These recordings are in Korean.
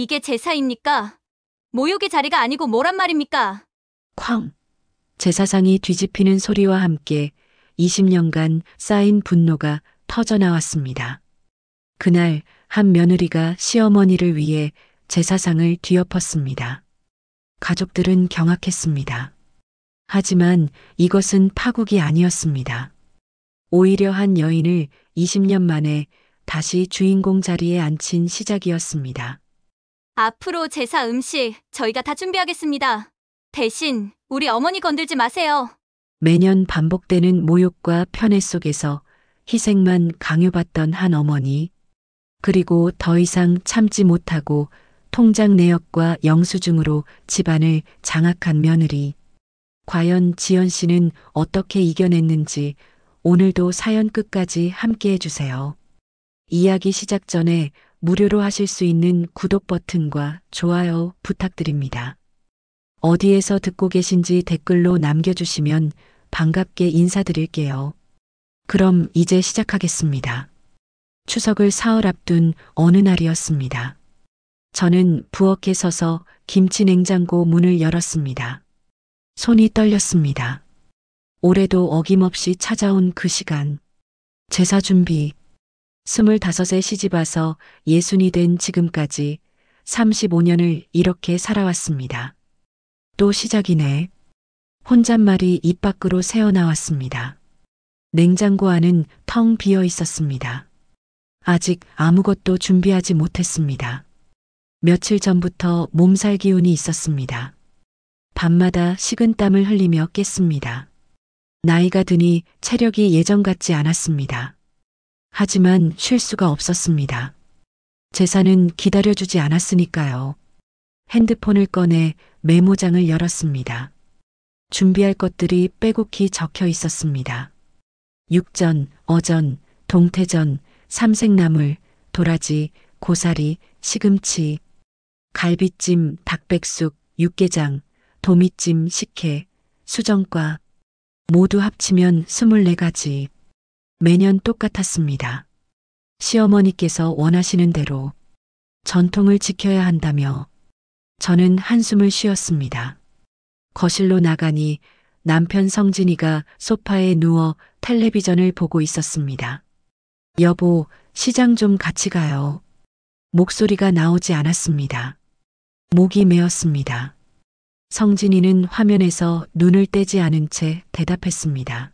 이게 제사입니까? 모욕의 자리가 아니고 뭐란 말입니까? 쾅! 제사상이 뒤집히는 소리와 함께 20년간 쌓인 분노가 터져나왔습니다. 그날 한 며느리가 시어머니를 위해 제사상을 뒤엎었습니다. 가족들은 경악했습니다. 하지만 이것은 파국이 아니었습니다. 오히려 한 여인을 20년 만에 다시 주인공 자리에 앉힌 시작이었습니다. 앞으로 제사 음식 저희가 다 준비하겠습니다. 대신 우리 어머니 건들지 마세요. 매년 반복되는 모욕과 편애 속에서 희생만 강요받던 한 어머니, 그리고 더 이상 참지 못하고 통장 내역과 영수증으로 집안을 장악한 며느리. 과연 지연 씨는 어떻게 이겨냈는지 오늘도 사연 끝까지 함께 해주세요. 이야기 시작 전에 무료로 하실 수 있는 구독 버튼과 좋아요 부탁드립니다. 어디에서 듣고 계신지 댓글로 남겨주시면 반갑게 인사드릴게요. 그럼 이제 시작하겠습니다. 추석을 사흘 앞둔 어느 날이었습니다. 저는 부엌에 서서 김치 냉장고 문을 열었습니다. 손이 떨렸습니다. 올해도 어김없이 찾아온 그 시간. 제사 준비. 25에 시집와서 60이 된 지금까지 35년을 이렇게 살아왔습니다. 또 시작이네. 혼잣말이 입 밖으로 새어나왔습니다. 냉장고 안은 텅 비어 있었습니다. 아직 아무것도 준비하지 못했습니다. 며칠 전부터 몸살 기운이 있었습니다. 밤마다 식은땀을 흘리며 깼습니다. 나이가 드니 체력이 예전 같지 않았습니다. 하지만 쉴 수가 없었습니다. 제사는 기다려주지 않았으니까요. 핸드폰을 꺼내 메모장을 열었습니다. 준비할 것들이 빼곡히 적혀 있었습니다. 육전, 어전, 동태전, 삼색나물, 도라지, 고사리, 시금치, 갈비찜, 닭백숙, 육개장, 도미찜, 식혜, 수정과 모두 합치면 24가지. 매년 똑같았습니다. 시어머니께서 원하시는 대로 전통을 지켜야 한다며 저는 한숨을 쉬었습니다. 거실로 나가니 남편 성진이가 소파에 누워 텔레비전을 보고 있었습니다. 여보, 시장 좀 같이 가요. 목소리가 나오지 않았습니다. 목이 메었습니다. 성진이는 화면에서 눈을 떼지 않은 채 대답했습니다.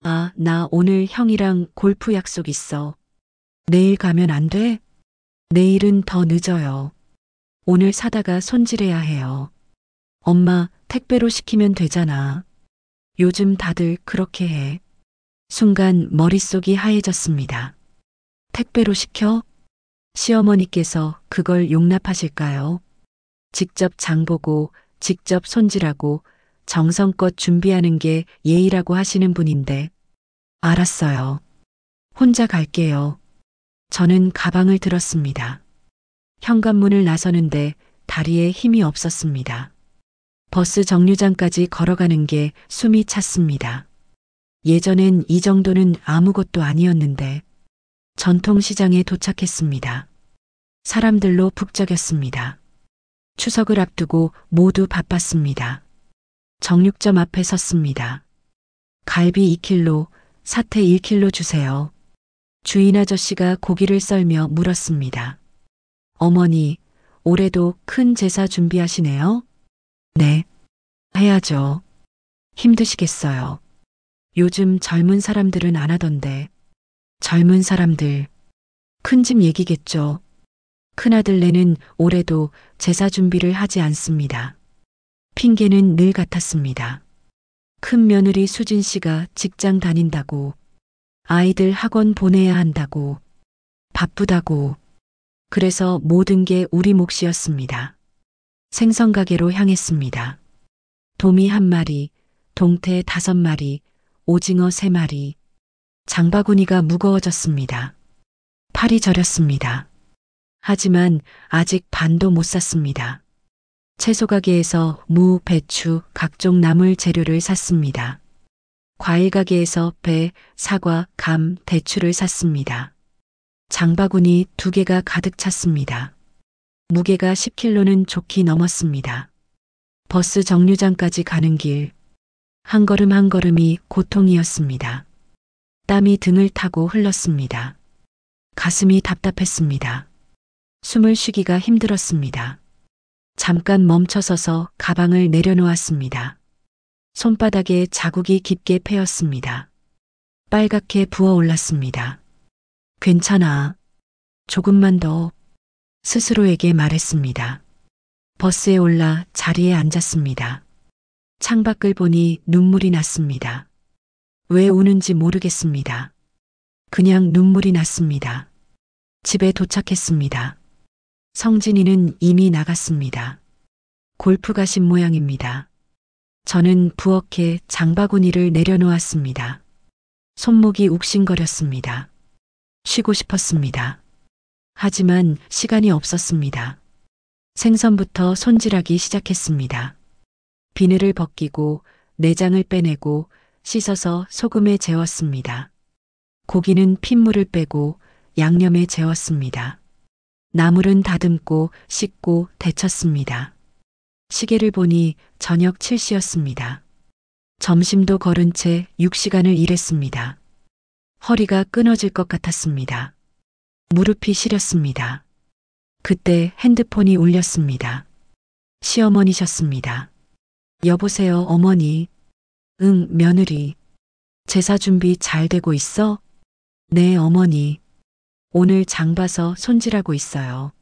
아, 나 오늘 형이랑 골프 약속 있어. 내일 가면 안 돼? 내일은 더 늦어요. 오늘 사다가 손질해야 해요. 엄마, 택배로 시키면 되잖아. 요즘 다들 그렇게 해. 순간 머릿속이 하얘졌습니다. 택배로 시켜? 시어머니께서 그걸 용납하실까요? 직접 장보고 직접 손질하고 정성껏 준비하는 게 예의라고 하시는 분인데. 알았어요. 혼자 갈게요. 저는 가방을 들었습니다. 현관문을 나서는데 다리에 힘이 없었습니다. 버스 정류장까지 걸어가는 게 숨이 찼습니다. 예전엔 이 정도는 아무것도 아니었는데 전통시장에 도착했습니다. 사람들로 북적였습니다. 추석을 앞두고 모두 바빴습니다. 정육점 앞에 섰습니다. 갈비 2kg, 사태 1kg 주세요. 주인 아저씨가 고기를 썰며 물었습니다. 어머니, 올해도 큰 제사 준비하시네요? 네, 해야죠. 힘드시겠어요. 요즘 젊은 사람들은 안 하던데. 젊은 사람들, 큰 집 얘기겠죠. 큰아들네는 올해도 제사 준비를 하지 않습니다. 핑계는 늘 같았습니다. 큰 며느리 수진 씨가 직장 다닌다고, 아이들 학원 보내야 한다고, 바쁘다고. 그래서 모든 게 우리 몫이었습니다. 생선가게로 향했습니다. 도미 1마리, 동태 5마리, 오징어 3마리. 장바구니가 무거워졌습니다. 팔이 저렸습니다. 하지만 아직 반도 못 샀습니다. 채소가게에서 무, 배추, 각종 나물 재료를 샀습니다. 과일가게에서 배, 사과, 감, 대추를 샀습니다. 장바구니 2개가 가득 찼습니다. 무게가 10kg는 좋게 넘었습니다. 버스 정류장까지 가는 길, 한 걸음 한 걸음이 고통이었습니다. 땀이 등을 타고 흘렀습니다. 가슴이 답답했습니다. 숨을 쉬기가 힘들었습니다. 잠깐 멈춰서서 가방을 내려놓았습니다. 손바닥에 자국이 깊게 패였습니다. 빨갛게 부어올랐습니다. 괜찮아. 조금만 더. 스스로에게 말했습니다. 버스에 올라 자리에 앉았습니다. 창밖을 보니 눈물이 났습니다. 왜 우는지 모르겠습니다. 그냥 눈물이 났습니다. 집에 도착했습니다. 성진이는 이미 나갔습니다. 골프 가신 모양입니다. 저는 부엌에 장바구니를 내려놓았습니다. 손목이 욱신거렸습니다. 쉬고 싶었습니다. 하지만 시간이 없었습니다. 생선부터 손질하기 시작했습니다. 비늘을 벗기고 내장을 빼내고 씻어서 소금에 재웠습니다. 고기는 핏물을 빼고 양념에 재웠습니다. 나물은 다듬고 씻고 데쳤습니다. 시계를 보니 저녁 7시였습니다. 점심도 거른 채 6시간을 일했습니다. 허리가 끊어질 것 같았습니다. 무릎이 시렸습니다. 그때 핸드폰이 울렸습니다. 시어머니셨습니다. 여보세요, 어머니. 응, 며느리. 제사 준비 잘 되고 있어? 네, 어머니. 오늘 장 봐서 손질하고 있어요.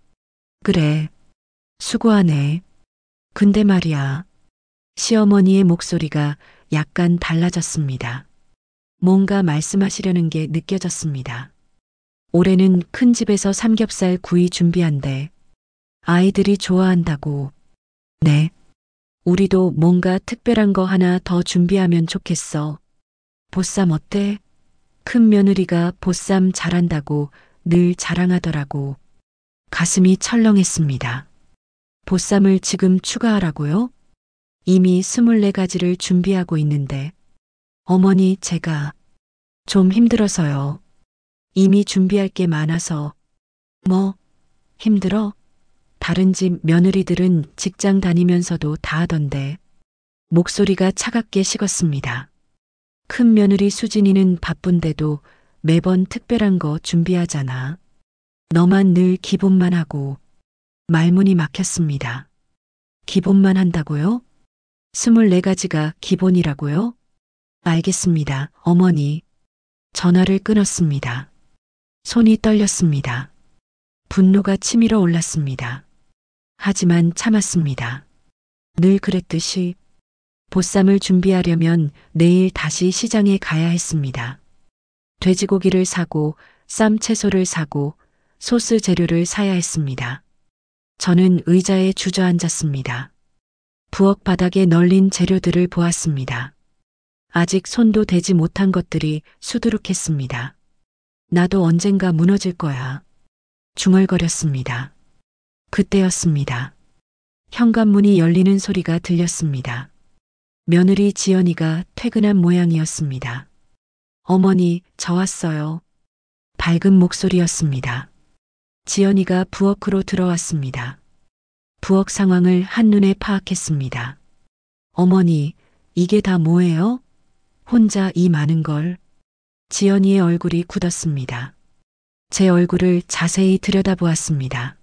그래. 수고하네. 근데 말이야. 시어머니의 목소리가 약간 달라졌습니다. 뭔가 말씀하시려는 게 느껴졌습니다. 올해는 큰 집에서 삼겹살 구이 준비한대. 아이들이 좋아한다고. 네. 우리도 뭔가 특별한 거 하나 더 준비하면 좋겠어. 보쌈 어때? 큰 며느리가 보쌈 잘한다고 늘 자랑하더라고. 가슴이 철렁했습니다. 보쌈을 지금 추가하라고요? 이미 24가지를 준비하고 있는데. 어머니, 제가 좀 힘들어서요. 이미 준비할 게 많아서. 뭐, 힘들어? 다른 집 며느리들은 직장 다니면서도 다 하던데. 목소리가 차갑게 식었습니다. 큰 며느리 수진이는 바쁜데도 매번 특별한 거 준비하잖아. 너만 늘 기본만 하고. 말문이 막혔습니다. 기본만 한다고요? 24가지가 기본이라고요? 알겠습니다, 어머니. 전화를 끊었습니다. 손이 떨렸습니다. 분노가 치밀어 올랐습니다. 하지만 참았습니다. 늘 그랬듯이 보쌈을 준비하려면 내일 다시 시장에 가야 했습니다. 돼지고기를 사고 쌈 채소를 사고 소스 재료를 사야 했습니다. 저는 의자에 주저앉았습니다. 부엌 바닥에 널린 재료들을 보았습니다. 아직 손도 대지 못한 것들이 수두룩했습니다. 나도 언젠가 무너질 거야. 중얼거렸습니다. 그때였습니다. 현관문이 열리는 소리가 들렸습니다. 며느리 지연이가 퇴근한 모양이었습니다. 어머니, 저 왔어요. 밝은 목소리였습니다. 지연이가 부엌으로 들어왔습니다. 부엌 상황을 한눈에 파악했습니다. 어머니, 이게 다 뭐예요? 혼자 이 많은 걸. 지연이의 얼굴이 굳었습니다. 제 얼굴을 자세히 들여다보았습니다.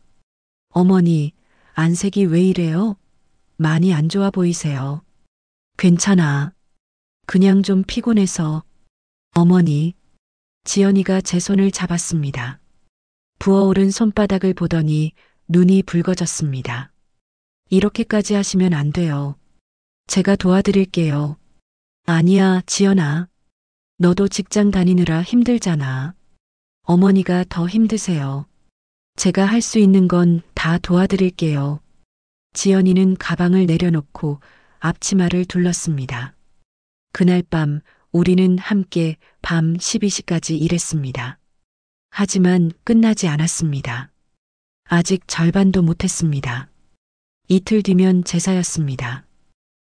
어머니, 안색이 왜 이래요? 많이 안 좋아 보이세요. 괜찮아. 그냥 좀 피곤해서. 어머니. 지연이가 제 손을 잡았습니다. 부어오른 손바닥을 보더니 눈이 붉어졌습니다. 이렇게까지 하시면 안 돼요. 제가 도와드릴게요. 아니야, 지연아. 너도 직장 다니느라 힘들잖아. 어머니가 더 힘드세요. 제가 할 수 있는 건 다 도와드릴게요. 지연이는 가방을 내려놓고 앞치마를 둘렀습니다. 그날 밤 우리는 함께 밤 12시까지 일했습니다. 하지만 끝나지 않았습니다. 아직 절반도 못했습니다. 이틀 뒤면 제사였습니다.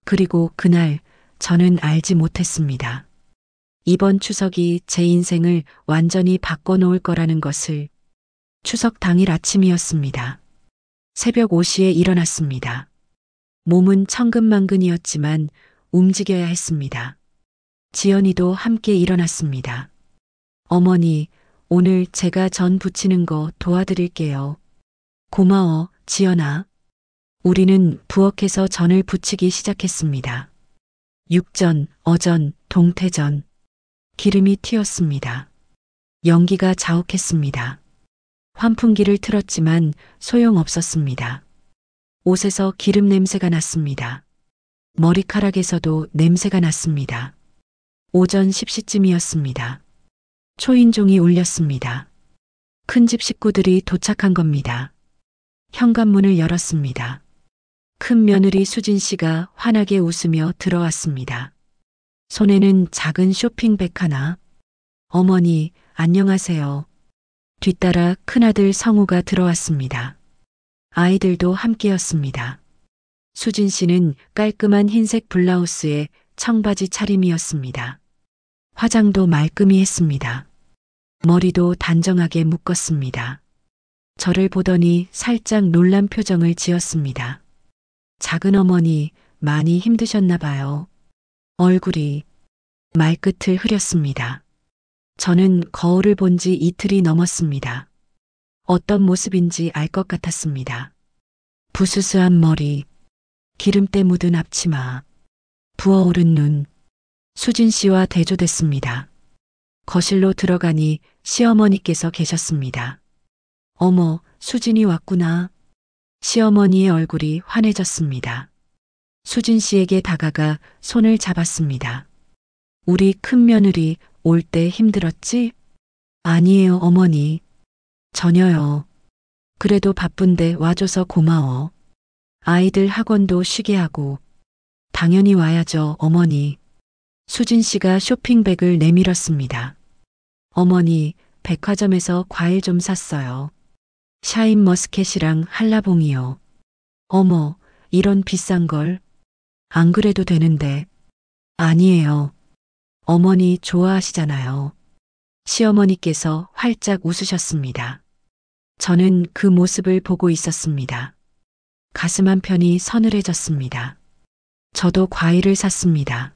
그리고 그날 저는 알지 못했습니다. 이번 추석이 제 인생을 완전히 바꿔놓을 거라는 것을. 추석 당일 아침이었습니다. 새벽 5시에 일어났습니다. 몸은 천근만근이었지만 움직여야 했습니다. 지연이도 함께 일어났습니다. 어머니, 오늘 제가 전 부치는 거 도와드릴게요. 고마워, 지연아. 우리는 부엌에서 전을 부치기 시작했습니다. 육전, 어전, 동태전. 기름이 튀었습니다. 연기가 자욱했습니다. 환풍기를 틀었지만 소용없었습니다. 옷에서 기름 냄새가 났습니다. 머리카락에서도 냄새가 났습니다. 오전 10시쯤이었습니다. 초인종이 울렸습니다. 큰집 식구들이 도착한 겁니다. 현관문을 열었습니다. 큰 며느리 수진 씨가 환하게 웃으며 들어왔습니다. 손에는 작은 쇼핑백 하나. 어머니, 안녕하세요. 뒤따라 큰아들 성우가 들어왔습니다. 아이들도 함께였습니다. 수진 씨는 깔끔한 흰색 블라우스에 청바지 차림이었습니다. 화장도 말끔히 했습니다. 머리도 단정하게 묶었습니다. 저를 보더니 살짝 놀란 표정을 지었습니다. 작은 어머니, 많이 힘드셨나 봐요. 얼굴이 말끝을 흐렸습니다. 저는 거울을 본 지 이틀이 넘었습니다. 어떤 모습인지 알 것 같았습니다. 부스스한 머리, 기름때 묻은 앞치마, 부어오른 눈. 수진 씨와 대조됐습니다. 거실로 들어가니 시어머니께서 계셨습니다. 어머, 수진이 왔구나. 시어머니의 얼굴이 환해졌습니다. 수진 씨에게 다가가 손을 잡았습니다. 우리 큰 며느리 올 때 힘들었지? 아니에요, 어머니. 전혀요. 그래도 바쁜데 와줘서 고마워. 아이들 학원도 쉬게 하고. 당연히 와야죠, 어머니. 수진 씨가 쇼핑백을 내밀었습니다. 어머니, 백화점에서 과일 좀 샀어요. 샤인머스켓이랑 한라봉이요. 어머, 이런 비싼 걸. 안 그래도 되는데. 아니에요. 어머니 좋아하시잖아요. 시어머니께서 활짝 웃으셨습니다. 저는 그 모습을 보고 있었습니다. 가슴 한편이 서늘해졌습니다. 저도 과일을 샀습니다.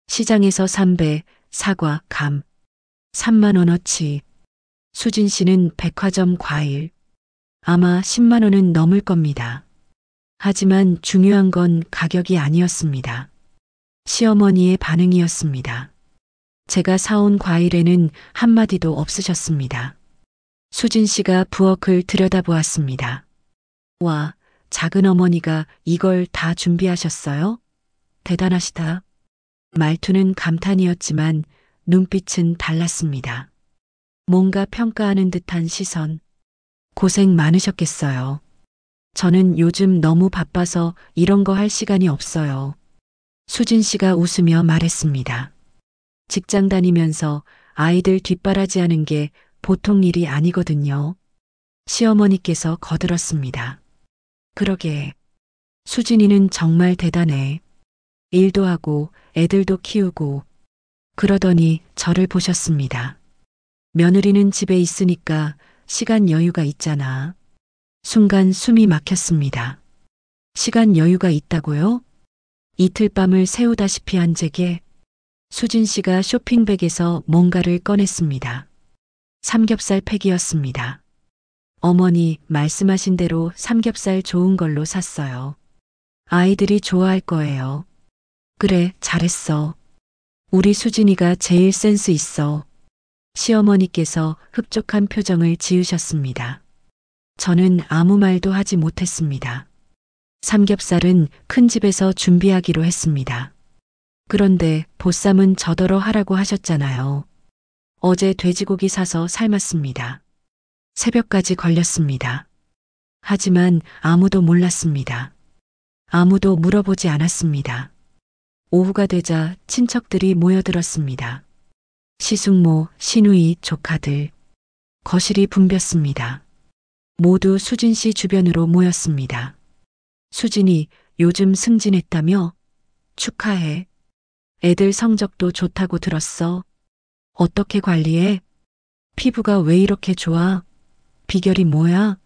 시장에서 삼배, 사과, 감. 3만 원어치. 수진 씨는 백화점 과일. 아마 10만 원은 넘을 겁니다. 하지만 중요한 건 가격이 아니었습니다. 시어머니의 반응이었습니다. 제가 사온 과일에는 한마디도 없으셨습니다. 수진 씨가 부엌을 들여다보았습니다. 와, 작은 어머니가 이걸 다 준비하셨어요? 대단하시다. 말투는 감탄이었지만 눈빛은 달랐습니다. 뭔가 평가하는 듯한 시선. 고생 많으셨겠어요. 저는 요즘 너무 바빠서 이런 거 할 시간이 없어요. 수진 씨가 웃으며 말했습니다. 직장 다니면서 아이들 뒷바라지하는 게 보통 일이 아니거든요. 시어머니께서 거들었습니다. 그러게. 수진이는 정말 대단해. 일도 하고 애들도 키우고. 그러더니 저를 보셨습니다. 며느리는 집에 있으니까 시간 여유가 있잖아. 순간 숨이 막혔습니다. 시간 여유가 있다고요? 이틀 밤을 새우다시피 한 제게. 수진 씨가 쇼핑백에서 뭔가를 꺼냈습니다. 삼겹살 팩이었습니다. 어머니 말씀하신 대로 삼겹살 좋은 걸로 샀어요. 아이들이 좋아할 거예요. 그래, 잘했어. 우리 수진이가 제일 센스 있어. 시어머니께서 흡족한 표정을 지으셨습니다. 저는 아무 말도 하지 못했습니다. 삼겹살은 큰 집에서 준비하기로 했습니다. 그런데 보쌈은 저더러 하라고 하셨잖아요. 어제 돼지고기 사서 삶았습니다. 새벽까지 걸렸습니다. 하지만 아무도 몰랐습니다. 아무도 물어보지 않았습니다. 오후가 되자 친척들이 모여들었습니다. 시숙모, 시누이, 조카들. 거실이 붐볐습니다. 모두 수진 씨 주변으로 모였습니다. 수진이 요즘 승진했다며? 축하해. 애들 성적도 좋다고 들었어. 어떻게 관리해? 피부가 왜 이렇게 좋아? 비결이 뭐야?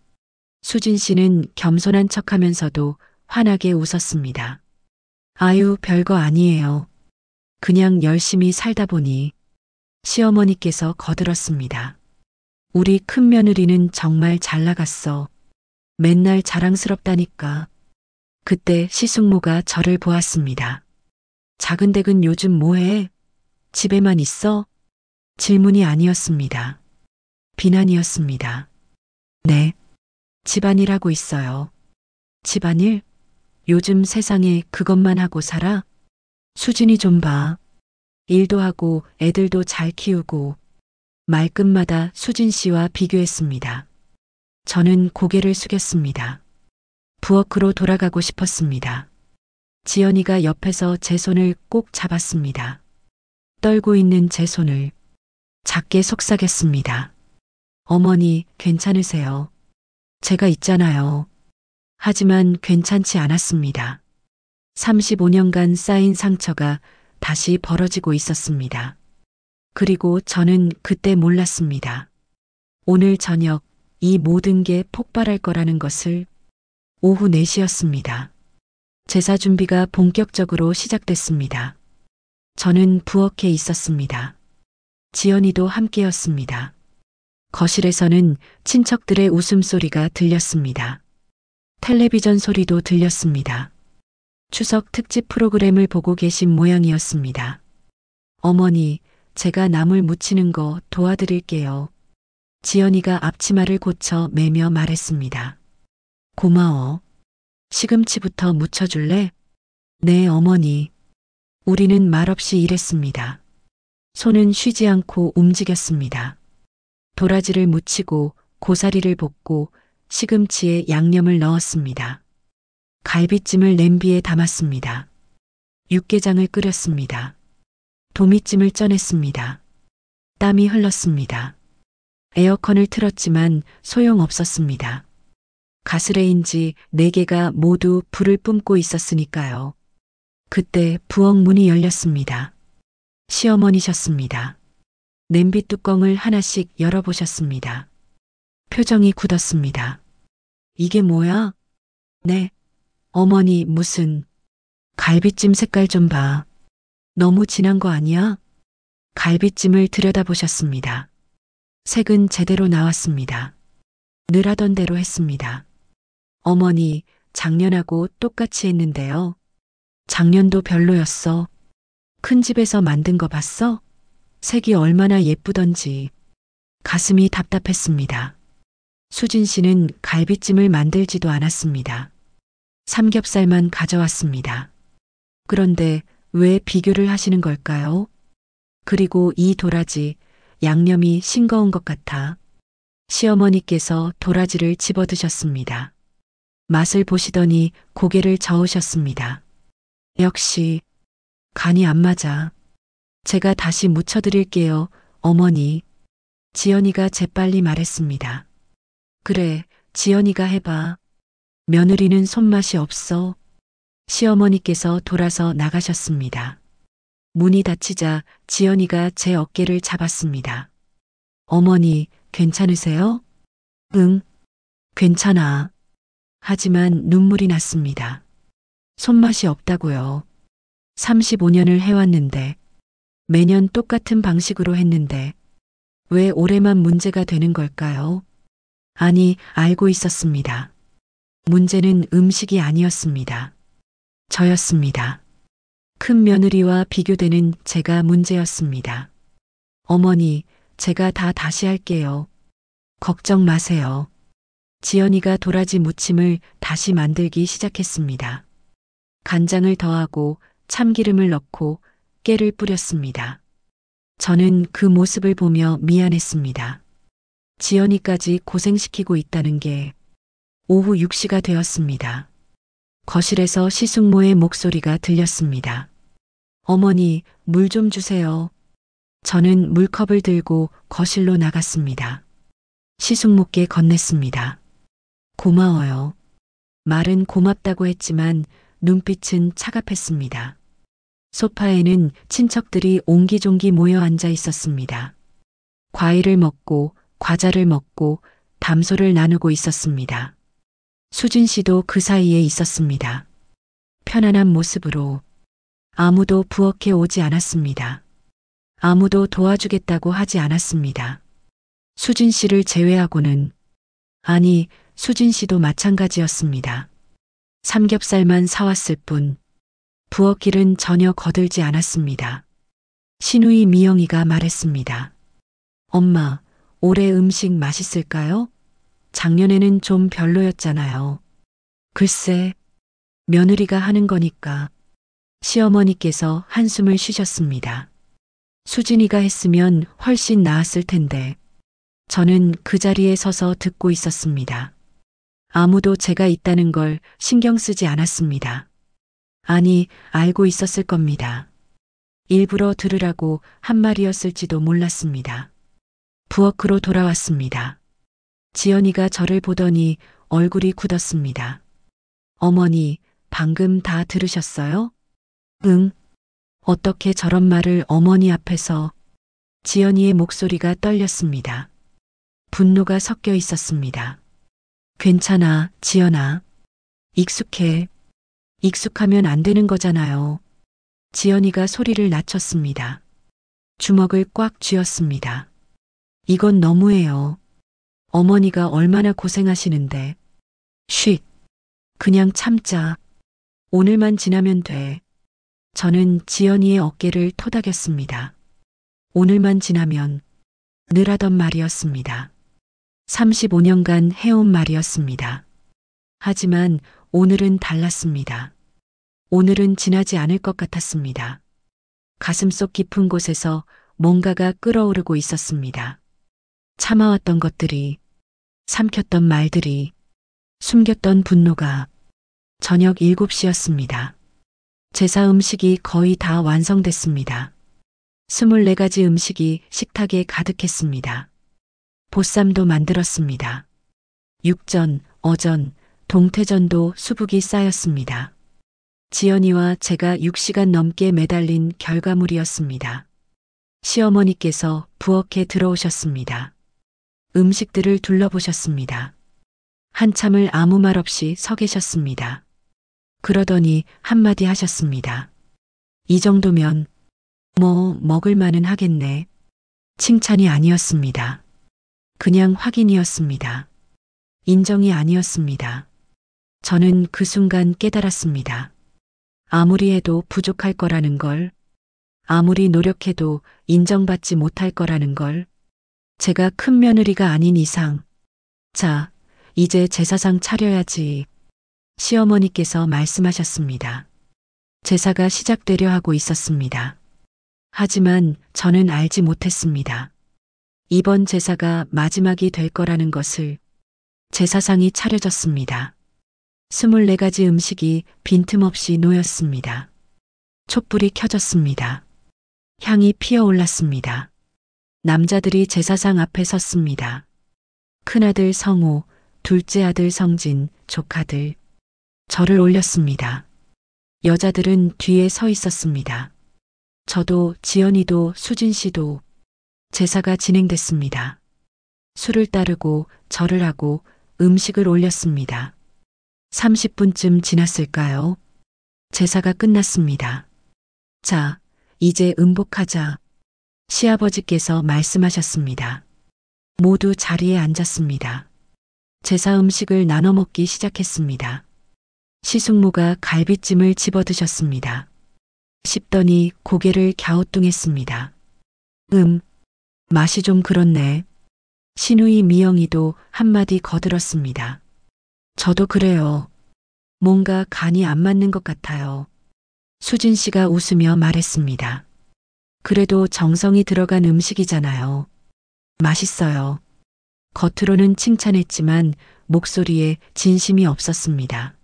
수진 씨는 겸손한 척하면서도 환하게 웃었습니다. 아유, 별거 아니에요. 그냥 열심히 살다 보니. 시어머니께서 거들었습니다. 우리 큰 며느리는 정말 잘 나갔어. 맨날 자랑스럽다니까. 그때 시숙모가 저를 보았습니다. 작은댁은 요즘 뭐해? 집에만 있어? 질문이 아니었습니다. 비난이었습니다. 네. 집안일 하고 있어요. 집안일? 요즘 세상에 그것만 하고 살아? 수진이 좀 봐. 일도 하고 애들도 잘 키우고. 말끝마다 수진 씨와 비교했습니다. 저는 고개를 숙였습니다. 부엌으로 돌아가고 싶었습니다. 지연이가 옆에서 제 손을 꼭 잡았습니다. 떨고 있는 제 손을 작게 속삭였습니다. 어머니, 괜찮으세요? 제가 있잖아요. 하지만 괜찮지 않았습니다. 35년간 쌓인 상처가 다시 벌어지고 있었습니다. 그리고 저는 그때 몰랐습니다. 오늘 저녁 이 모든 게 폭발할 거라는 것을. 오후 4시였습니다. 제사 준비가 본격적으로 시작됐습니다. 저는 부엌에 있었습니다. 지연이도 함께였습니다. 거실에서는 친척들의 웃음소리가 들렸습니다. 텔레비전 소리도 들렸습니다. 추석 특집 프로그램을 보고 계신 모양이었습니다. 어머니, 제가 나물 무치는 거 도와드릴게요. 지연이가 앞치마를 고쳐 매며 말했습니다. 고마워. 시금치부터 무쳐줄래? 네, 어머니. 우리는 말없이 일했습니다. 손은 쉬지 않고 움직였습니다. 도라지를 무치고 고사리를 볶고 시금치에 양념을 넣었습니다. 갈비찜을 냄비에 담았습니다. 육개장을 끓였습니다. 도미찜을 쪄냈습니다. 땀이 흘렀습니다. 에어컨을 틀었지만 소용없었습니다. 가스레인지 4개가 모두 불을 뿜고 있었으니까요. 그때 부엌 문이 열렸습니다. 시어머니셨습니다. 냄비 뚜껑을 하나씩 열어보셨습니다. 표정이 굳었습니다. 이게 뭐야? 네. 어머니, 무슨. 갈비찜 색깔 좀 봐. 너무 진한 거 아니야? 갈비찜을 들여다보셨습니다. 색은 제대로 나왔습니다. 늘 하던 대로 했습니다. 어머니, 작년하고 똑같이 했는데요. 작년도 별로였어. 큰 집에서 만든 거 봤어? 색이 얼마나 예쁘던지. 가슴이 답답했습니다. 수진 씨는 갈비찜을 만들지도 않았습니다. 삼겹살만 가져왔습니다. 그런데 왜 비교를 하시는 걸까요? 그리고 이 도라지, 양념이 싱거운 것 같아. 시어머니께서 도라지를 집어드셨습니다. 맛을 보시더니 고개를 저으셨습니다. 역시 간이 안 맞아. 제가 다시 무쳐드릴게요, 어머니. 지연이가 재빨리 말했습니다. 그래, 지연이가 해봐. 며느리는 손맛이 없어. 시어머니께서 돌아서 나가셨습니다. 문이 닫히자 지연이가 제 어깨를 잡았습니다. 어머니, 괜찮으세요? 응, 괜찮아. 하지만 눈물이 났습니다. 손맛이 없다고요. 35년을 해왔는데, 매년 똑같은 방식으로 했는데, 왜 올해만 문제가 되는 걸까요? 아니, 알고 있었습니다. 문제는 음식이 아니었습니다. 저였습니다. 큰 며느리와 비교되는 제가 문제였습니다. 어머니, 제가 다 다시 할게요. 걱정 마세요. 지연이가 도라지 무침을 다시 만들기 시작했습니다. 간장을 더하고 참기름을 넣고 깨를 뿌렸습니다. 저는 그 모습을 보며 미안했습니다. 지연이까지 고생시키고 있다는 게. 오후 6시가 되었습니다. 거실에서 시숙모의 목소리가 들렸습니다. 어머니, 물 좀 주세요. 저는 물컵을 들고 거실로 나갔습니다. 시숙모께 건넸습니다. 고마워요. 말은 고맙다고 했지만 눈빛은 차갑했습니다. 소파에는 친척들이 옹기종기 모여 앉아 있었습니다. 과일을 먹고 과자를 먹고 담소를 나누고 있었습니다. 수진 씨도 그 사이에 있었습니다. 편안한 모습으로. 아무도 부엌에 오지 않았습니다. 아무도 도와주겠다고 하지 않았습니다. 수진 씨를 제외하고는, 아니, 수진 씨도 마찬가지였습니다. 삼겹살만 사왔을 뿐, 부엌일은 전혀 거들지 않았습니다. 시누이 미영이가 말했습니다. 엄마, 올해 음식 맛있을까요? 작년에는 좀 별로였잖아요. 글쎄, 며느리가 하는 거니까. 시어머니께서 한숨을 쉬셨습니다. 수진이가 했으면 훨씬 나았을 텐데. 저는 그 자리에 서서 듣고 있었습니다. 아무도 제가 있다는 걸 신경 쓰지 않았습니다. 아니, 알고 있었을 겁니다. 일부러 들으라고 한 말이었을지도 몰랐습니다. 부엌으로 돌아왔습니다. 지연이가 저를 보더니 얼굴이 굳었습니다. 어머니, 방금 다 들으셨어요? 응. 어떻게 저런 말을 어머니 앞에서. 지연이의 목소리가 떨렸습니다. 분노가 섞여 있었습니다. 괜찮아, 지연아. 익숙해. 익숙하면 안 되는 거잖아요. 지연이가 소리를 낮췄습니다. 주먹을 꽉 쥐었습니다. 이건 너무해요. 어머니가 얼마나 고생하시는데. 쉿. 그냥 참자. 오늘만 지나면 돼. 저는 지연이의 어깨를 토닥였습니다. 오늘만 지나면. 늘 하던 말이었습니다. 35년간 해온 말이었습니다. 하지만 오늘은 달랐습니다. 오늘은 지나지 않을 것 같았습니다. 가슴속 깊은 곳에서 뭔가가 끓어오르고 있었습니다. 참아왔던 것들이, 삼켰던 말들이, 숨겼던 분노가. 저녁 7시였습니다. 제사 음식이 거의 다 완성됐습니다. 24가지 음식이 식탁에 가득했습니다. 보쌈도 만들었습니다. 육전, 어전, 동태전도 수북이 쌓였습니다. 지연이와 제가 6시간 넘게 매달린 결과물이었습니다. 시어머니께서 부엌에 들어오셨습니다. 음식들을 둘러보셨습니다. 한참을 아무 말 없이 서 계셨습니다. 그러더니 한마디 하셨습니다. 이 정도면 먹을 만은 하겠네. 칭찬이 아니었습니다. 그냥 확인이었습니다. 인정이 아니었습니다. 저는 그 순간 깨달았습니다. 아무리 해도 부족할 거라는 걸, 아무리 노력해도 인정받지 못할 거라는 걸, 제가 큰 며느리가 아닌 이상, 자, 이제 제사상 차려야지. 시어머니께서 말씀하셨습니다. 제사가 시작되려 하고 있었습니다. 하지만 저는 알지 못했습니다. 이번 제사가 마지막이 될 거라는 것을. 제사상이 차려졌습니다. 24가지 음식이 빈틈없이 놓였습니다. 촛불이 켜졌습니다. 향이 피어올랐습니다. 남자들이 제사상 앞에 섰습니다. 큰아들 성호, 둘째 아들 성진, 조카들. 저를 올렸습니다. 여자들은 뒤에 서 있었습니다. 저도, 지연이도, 수진 씨도. 제사가 진행됐습니다. 술을 따르고 절을 하고 음식을 올렸습니다. 30분쯤 지났을까요? 제사가 끝났습니다. 자, 이제 음복하자. 시아버지께서 말씀하셨습니다. 모두 자리에 앉았습니다. 제사 음식을 나눠 먹기 시작했습니다. 시숙모가 갈비찜을 집어드셨습니다. 씹더니 고개를 갸우뚱했습니다. 맛이 좀 그렇네. 시누이 미영이도 한마디 거들었습니다. 저도 그래요. 뭔가 간이 안 맞는 것 같아요. 수진 씨가 웃으며 말했습니다. 그래도 정성이 들어간 음식이잖아요. 맛있어요. 겉으로는 칭찬했지만 목소리에 진심이 없었습니다.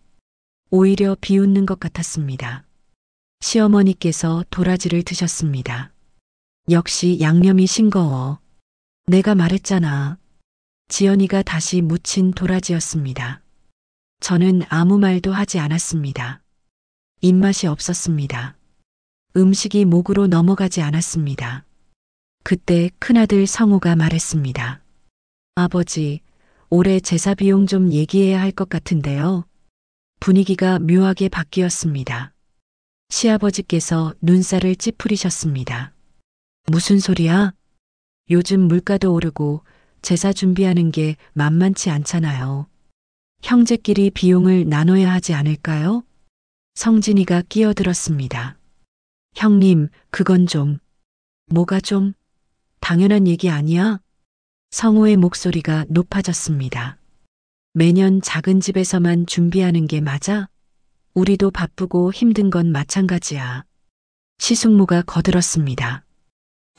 오히려 비웃는 것 같았습니다. 시어머니께서 도라지를 드셨습니다. 역시 양념이 싱거워. 내가 말했잖아. 지연이가 다시 묻힌 도라지였습니다. 저는 아무 말도 하지 않았습니다. 입맛이 없었습니다. 음식이 목으로 넘어가지 않았습니다. 그때 큰아들 성우가 말했습니다. 아버지, 올해 제사 비용 좀 얘기해야 할 것 같은데요. 분위기가 묘하게 바뀌었습니다. 시아버지께서 눈살을 찌푸리셨습니다. 무슨 소리야? 요즘 물가도 오르고 제사 준비하는 게 만만치 않잖아요. 형제끼리 비용을 나눠야 하지 않을까요? 성진이가 끼어들었습니다. 형님, 그건 좀. 뭐가 좀? 당연한 얘기 아니야? 성우의 목소리가 높아졌습니다. 매년 작은 집에서만 준비하는 게 맞아? 우리도 바쁘고 힘든 건 마찬가지야. 시숙모가 거들었습니다.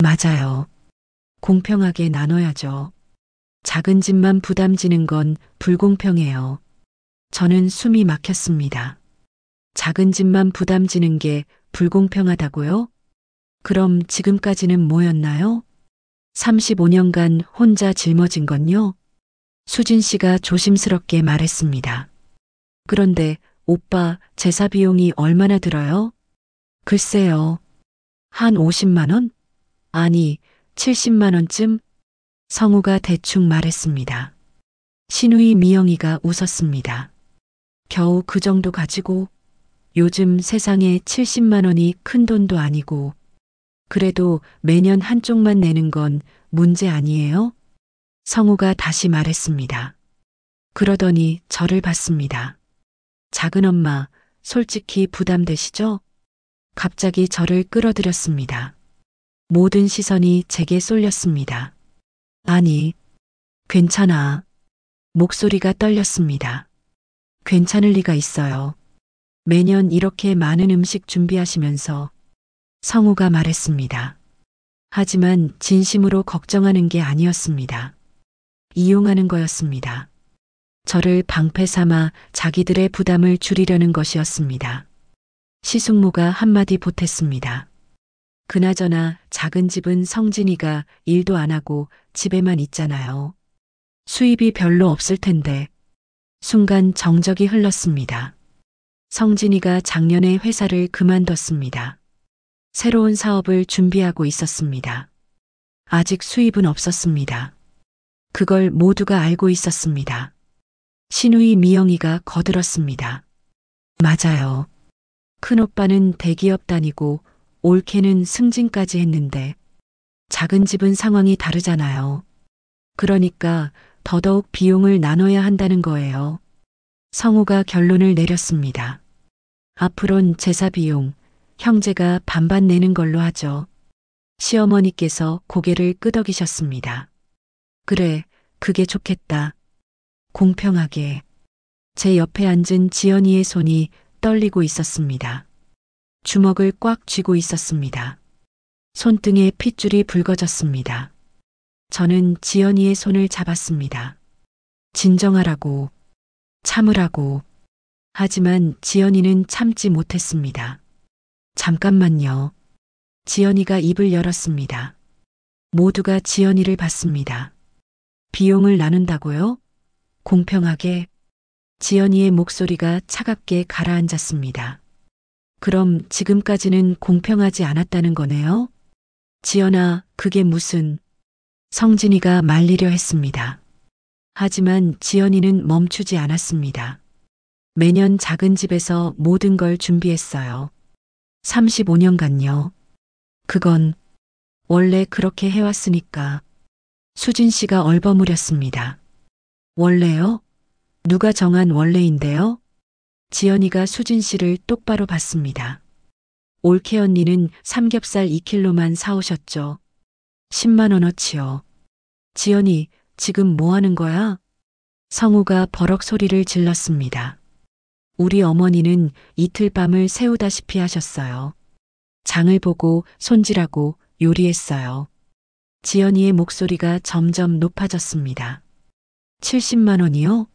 맞아요. 공평하게 나눠야죠. 작은 집만 부담지는 건 불공평해요. 저는 숨이 막혔습니다. 작은 집만 부담지는 게 불공평하다고요? 그럼 지금까지는 뭐였나요? 35년간 혼자 짊어진 건요? 수진 씨가 조심스럽게 말했습니다. 그런데 오빠 제사 비용이 얼마나 들어요? 글쎄요. 한 50만 원? 아니, 70만 원쯤? 성우가 대충 말했습니다. 신우이 미영이가 웃었습니다. 겨우 그 정도 가지고 요즘 세상에 70만 원이 큰 돈도 아니고 그래도 매년 한쪽만 내는 건 문제 아니에요? 성우가 다시 말했습니다. 그러더니 저를 봤습니다. 작은 엄마, 솔직히 부담되시죠? 갑자기 저를 끌어들였습니다. 모든 시선이 제게 쏠렸습니다. 아니, 괜찮아. 목소리가 떨렸습니다. 괜찮을 리가 있어요. 매년 이렇게 많은 음식 준비하시면서 성우가 말했습니다. 하지만 진심으로 걱정하는 게 아니었습니다. 이용하는 거였습니다. 저를 방패 삼아 자기들의 부담을 줄이려는 것이었습니다. 시숙모가 한마디 보탰습니다. 그나저나 작은 집은 성진이가 일도 안 하고 집에만 있잖아요. 수입이 별로 없을 텐데. 순간 정적이 흘렀습니다. 성진이가 작년에 회사를 그만뒀습니다. 새로운 사업을 준비하고 있었습니다. 아직 수입은 없었습니다. 그걸 모두가 알고 있었습니다. 신우이 미영이가 거들었습니다. 맞아요. 큰오빠는 대기업 다니고 올케는 승진까지 했는데 작은 집은 상황이 다르잖아요. 그러니까 더더욱 비용을 나눠야 한다는 거예요. 성우가 결론을 내렸습니다. 앞으론 제사 비용, 형제가 반반 내는 걸로 하죠. 시어머니께서 고개를 끄덕이셨습니다. 그래, 그게 좋겠다. 공평하게. 제 옆에 앉은 지연이의 손이 떨리고 있었습니다. 주먹을 꽉 쥐고 있었습니다. 손등에 핏줄이 붉어졌습니다. 저는 지연이의 손을 잡았습니다. 진정하라고, 참으라고. 하지만 지연이는 참지 못했습니다. 잠깐만요. 지연이가 입을 열었습니다. 모두가 지연이를 봤습니다. 비용을 나눈다고요? 공평하게. 지연이의 목소리가 차갑게 가라앉았습니다. 그럼 지금까지는 공평하지 않았다는 거네요? 지연아, 그게 무슨... 성진이가 말리려 했습니다. 하지만 지연이는 멈추지 않았습니다. 매년 작은 집에서 모든 걸 준비했어요. 35년간요. 그건 원래 그렇게 해왔으니까. 수진 씨가 얼버무렸습니다. 원래요? 누가 정한 원래인데요? 지연이가 수진 씨를 똑바로 봤습니다. 올케 언니는 삼겹살 2kg만 사오셨죠. 10만 원어치요. 지연이, 지금 뭐 하는 거야? 성우가 버럭 소리를 질렀습니다. 우리 어머니는 이틀 밤을 새우다시피 하셨어요. 장을 보고 손질하고 요리했어요. 지연이의 목소리가 점점 높아졌습니다. 70만 원이요?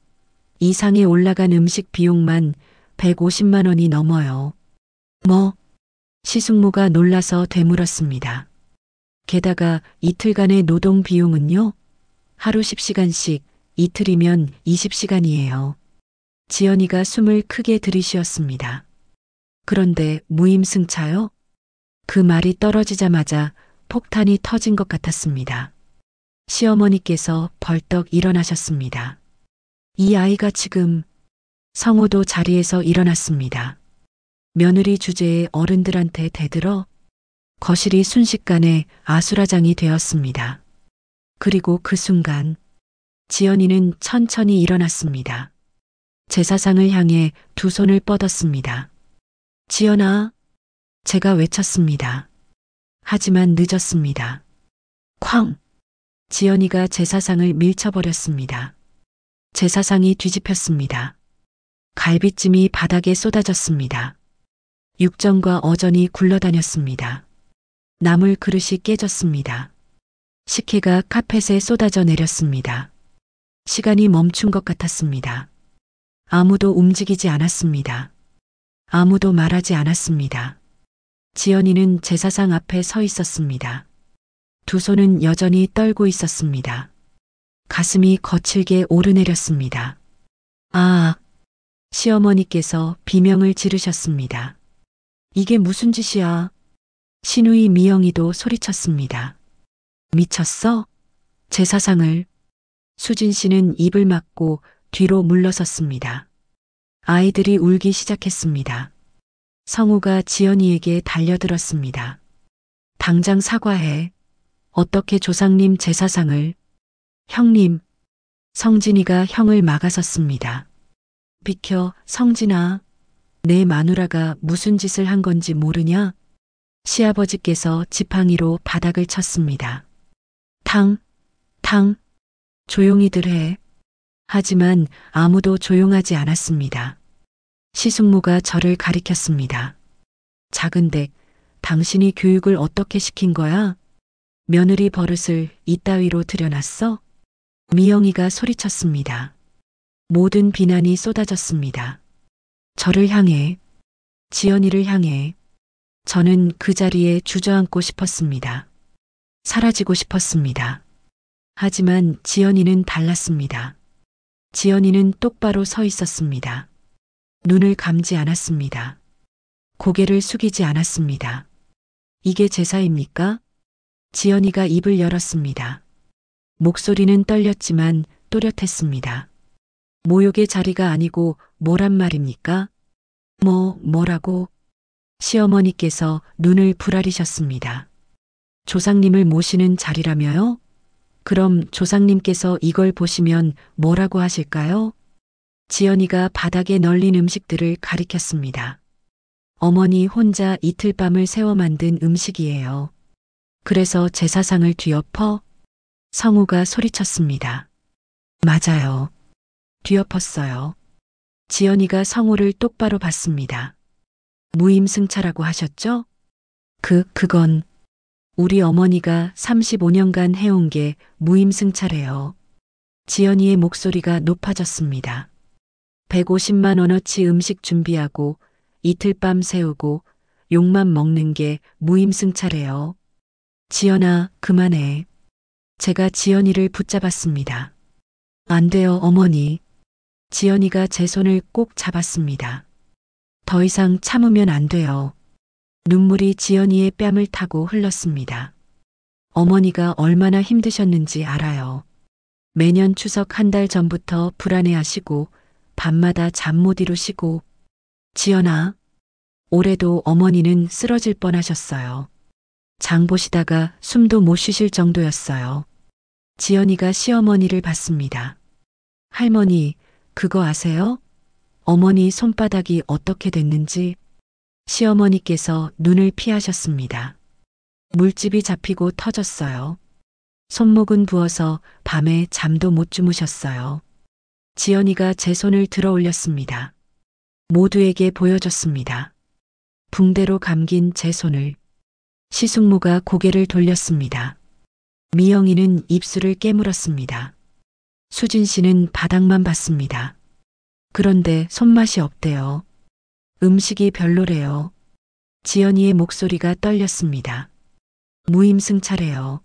이상에 올라간 음식 비용만 150만 원이 넘어요. 뭐? 시숙모가 놀라서 되물었습니다. 게다가 이틀간의 노동 비용은요? 하루 10시간씩, 이틀이면 20시간이에요. 지연이가 숨을 크게 들이쉬었습니다. 그런데 무임승차요? 그 말이 떨어지자마자 폭탄이 터진 것 같았습니다. 시어머니께서 벌떡 일어나셨습니다. 이 아이가 지금 성호도 자리에서 일어났습니다. 며느리 주제에 어른들한테 대들어 거실이 순식간에 아수라장이 되었습니다. 그리고 그 순간 지연이는 천천히 일어났습니다. 제사상을 향해 두 손을 뻗었습니다. 지연아, 제가 외쳤습니다. 하지만 늦었습니다. 쾅! 지연이가 제사상을 밀쳐버렸습니다. 제사상이 뒤집혔습니다. 갈비찜이 바닥에 쏟아졌습니다. 육전과 어전이 굴러다녔습니다. 나물 그릇이 깨졌습니다. 식혜가 카펫에 쏟아져 내렸습니다. 시간이 멈춘 것 같았습니다. 아무도 움직이지 않았습니다. 아무도 말하지 않았습니다. 지연이는 제사상 앞에 서 있었습니다. 두 손은 여전히 떨고 있었습니다. 가슴이 거칠게 오르내렸습니다. 아, 시어머니께서 비명을 지르셨습니다. 이게 무슨 짓이야? 시누이 미영이도 소리쳤습니다. 미쳤어? 제사상을. 수진 씨는 입을 막고 뒤로 물러섰습니다. 아이들이 울기 시작했습니다. 성우가 지연이에게 달려들었습니다. 당장 사과해. 어떻게 조상님 제사상을. 형님. 성진이가 형을 막아섰습니다. 비켜, 성진아. 내 마누라가 무슨 짓을 한 건지 모르냐? 시아버지께서 지팡이로 바닥을 쳤습니다. 탕, 탕. 조용히들 해. 하지만 아무도 조용하지 않았습니다. 시숙모가 저를 가리켰습니다. 작은데 당신이 교육을 어떻게 시킨 거야? 며느리 버릇을 이따위로 들여놨어? 미영이가 소리쳤습니다. 모든 비난이 쏟아졌습니다. 저를 향해, 지연이를 향해. 저는 그 자리에 주저앉고 싶었습니다. 사라지고 싶었습니다. 하지만 지연이는 달랐습니다. 지연이는 똑바로 서 있었습니다. 눈을 감지 않았습니다. 고개를 숙이지 않았습니다. 이게 제사입니까? 지연이가 입을 열었습니다. 목소리는 떨렸지만 또렷했습니다. 모욕의 자리가 아니고 뭐란 말입니까? 뭐라고? 시어머니께서 눈을 부라리셨습니다. 조상님을 모시는 자리라며요? 그럼 조상님께서 이걸 보시면 뭐라고 하실까요? 지연이가 바닥에 널린 음식들을 가리켰습니다. 어머니 혼자 이틀 밤을 새워 만든 음식이에요. 그래서 제사상을 뒤엎어? 성우가 소리쳤습니다. 맞아요. 뒤엎었어요. 지연이가 성우를 똑바로 봤습니다. 무임승차라고 하셨죠? 그건 우리 어머니가 35년간 해온 게 무임승차래요. 지연이의 목소리가 높아졌습니다. 150만 원어치 음식 준비하고 이틀 밤 새우고 욕만 먹는 게 무임승차래요. 지연아, 그만해. 제가 지연이를 붙잡았습니다. 안 돼요, 어머니. 지연이가 제 손을 꼭 잡았습니다. 더 이상 참으면 안 돼요. 눈물이 지연이의 뺨을 타고 흘렀습니다. 어머니가 얼마나 힘드셨는지 알아요. 매년 추석 한 달 전부터 불안해하시고 밤마다 잠 못 이루시고. 지연아, 올해도 어머니는 쓰러질 뻔하셨어요. 장 보시다가 숨도 못 쉬실 정도였어요. 지연이가 시어머니를 봤습니다. 할머니, 그거 아세요? 어머니 손바닥이 어떻게 됐는지. 시어머니께서 눈을 피하셨습니다. 물집이 잡히고 터졌어요. 손목은 부어서 밤에 잠도 못 주무셨어요. 지연이가 제 손을 들어 올렸습니다. 모두에게 보여줬습니다. 붕대로 감긴 제 손을. 시숙모가 고개를 돌렸습니다. 미영이는 입술을 깨물었습니다. 수진 씨는 바닥만 봤습니다. 그런데 손맛이 없대요. 음식이 별로래요. 지연이의 목소리가 떨렸습니다. 무임승차래요.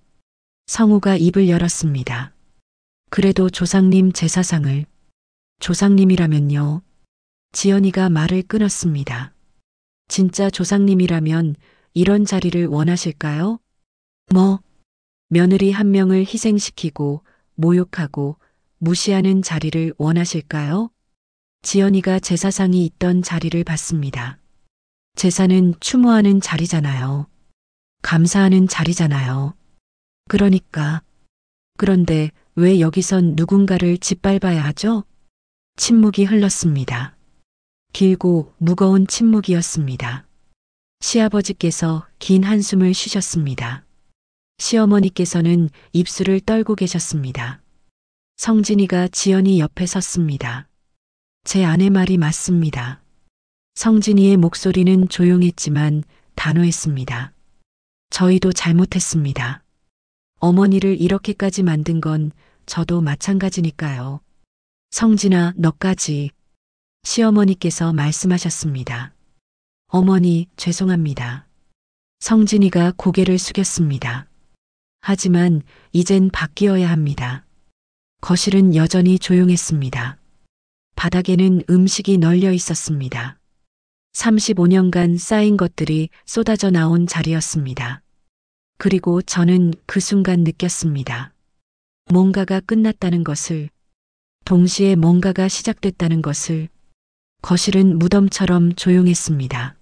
성우가 입을 열었습니다. 그래도 조상님 제사상을. 조상님이라면요. 지연이가 말을 끊었습니다. 진짜 조상님이라면 이런 자리를 원하실까요? 며느리 한 명을 희생시키고 모욕하고 무시하는 자리를 원하실까요? 지연이가 제사상이 있던 자리를 봤습니다. 제사는 추모하는 자리잖아요. 감사하는 자리잖아요. 그런데 왜 여기선 누군가를 짓밟아야 하죠? 침묵이 흘렀습니다. 길고 무거운 침묵이었습니다. 시아버지께서 긴 한숨을 쉬셨습니다. 시어머니께서는 입술을 떨고 계셨습니다. 성진이가 지연이 옆에 섰습니다. 제 아내 말이 맞습니다. 성진이의 목소리는 조용했지만 단호했습니다. 저희도 잘못했습니다. 어머니를 이렇게까지 만든 건 저도 마찬가지니까요. 성진아, 너까지. 시어머니께서 말씀하셨습니다. 어머니, 죄송합니다. 성진이가 고개를 숙였습니다. 하지만 이젠 바뀌어야 합니다. 거실은 여전히 조용했습니다. 바닥에는 음식이 널려 있었습니다. 35년간 쌓인 것들이 쏟아져 나온 자리였습니다. 그리고 저는 그 순간 느꼈습니다. 뭔가가 끝났다는 것을, 동시에 뭔가가 시작됐다는 것을. 거실은 무덤처럼 조용했습니다.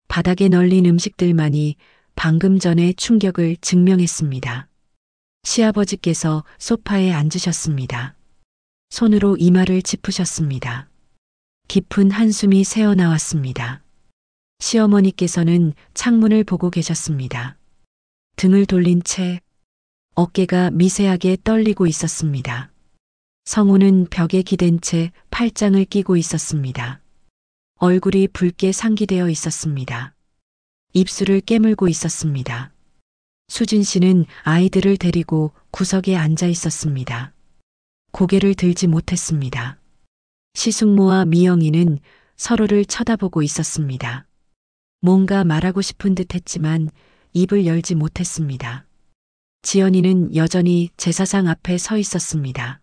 바닥에 널린 음식들만이 방금 전의 충격을 증명했습니다. 시아버지께서 소파에 앉으셨습니다. 손으로 이마를 짚으셨습니다. 깊은 한숨이 새어나왔습니다. 시어머니께서는 창문을 보고 계셨습니다. 등을 돌린 채 어깨가 미세하게 떨리고 있었습니다. 성우는 벽에 기댄 채 팔짱을 끼고 있었습니다. 얼굴이 붉게 상기되어 있었습니다. 입술을 깨물고 있었습니다. 수진 씨는 아이들을 데리고 구석에 앉아 있었습니다. 고개를 들지 못했습니다. 시숙모와 미영이는 서로를 쳐다보고 있었습니다. 뭔가 말하고 싶은 듯 했지만 입을 열지 못했습니다. 지연이는 여전히 제사상 앞에 서 있었습니다.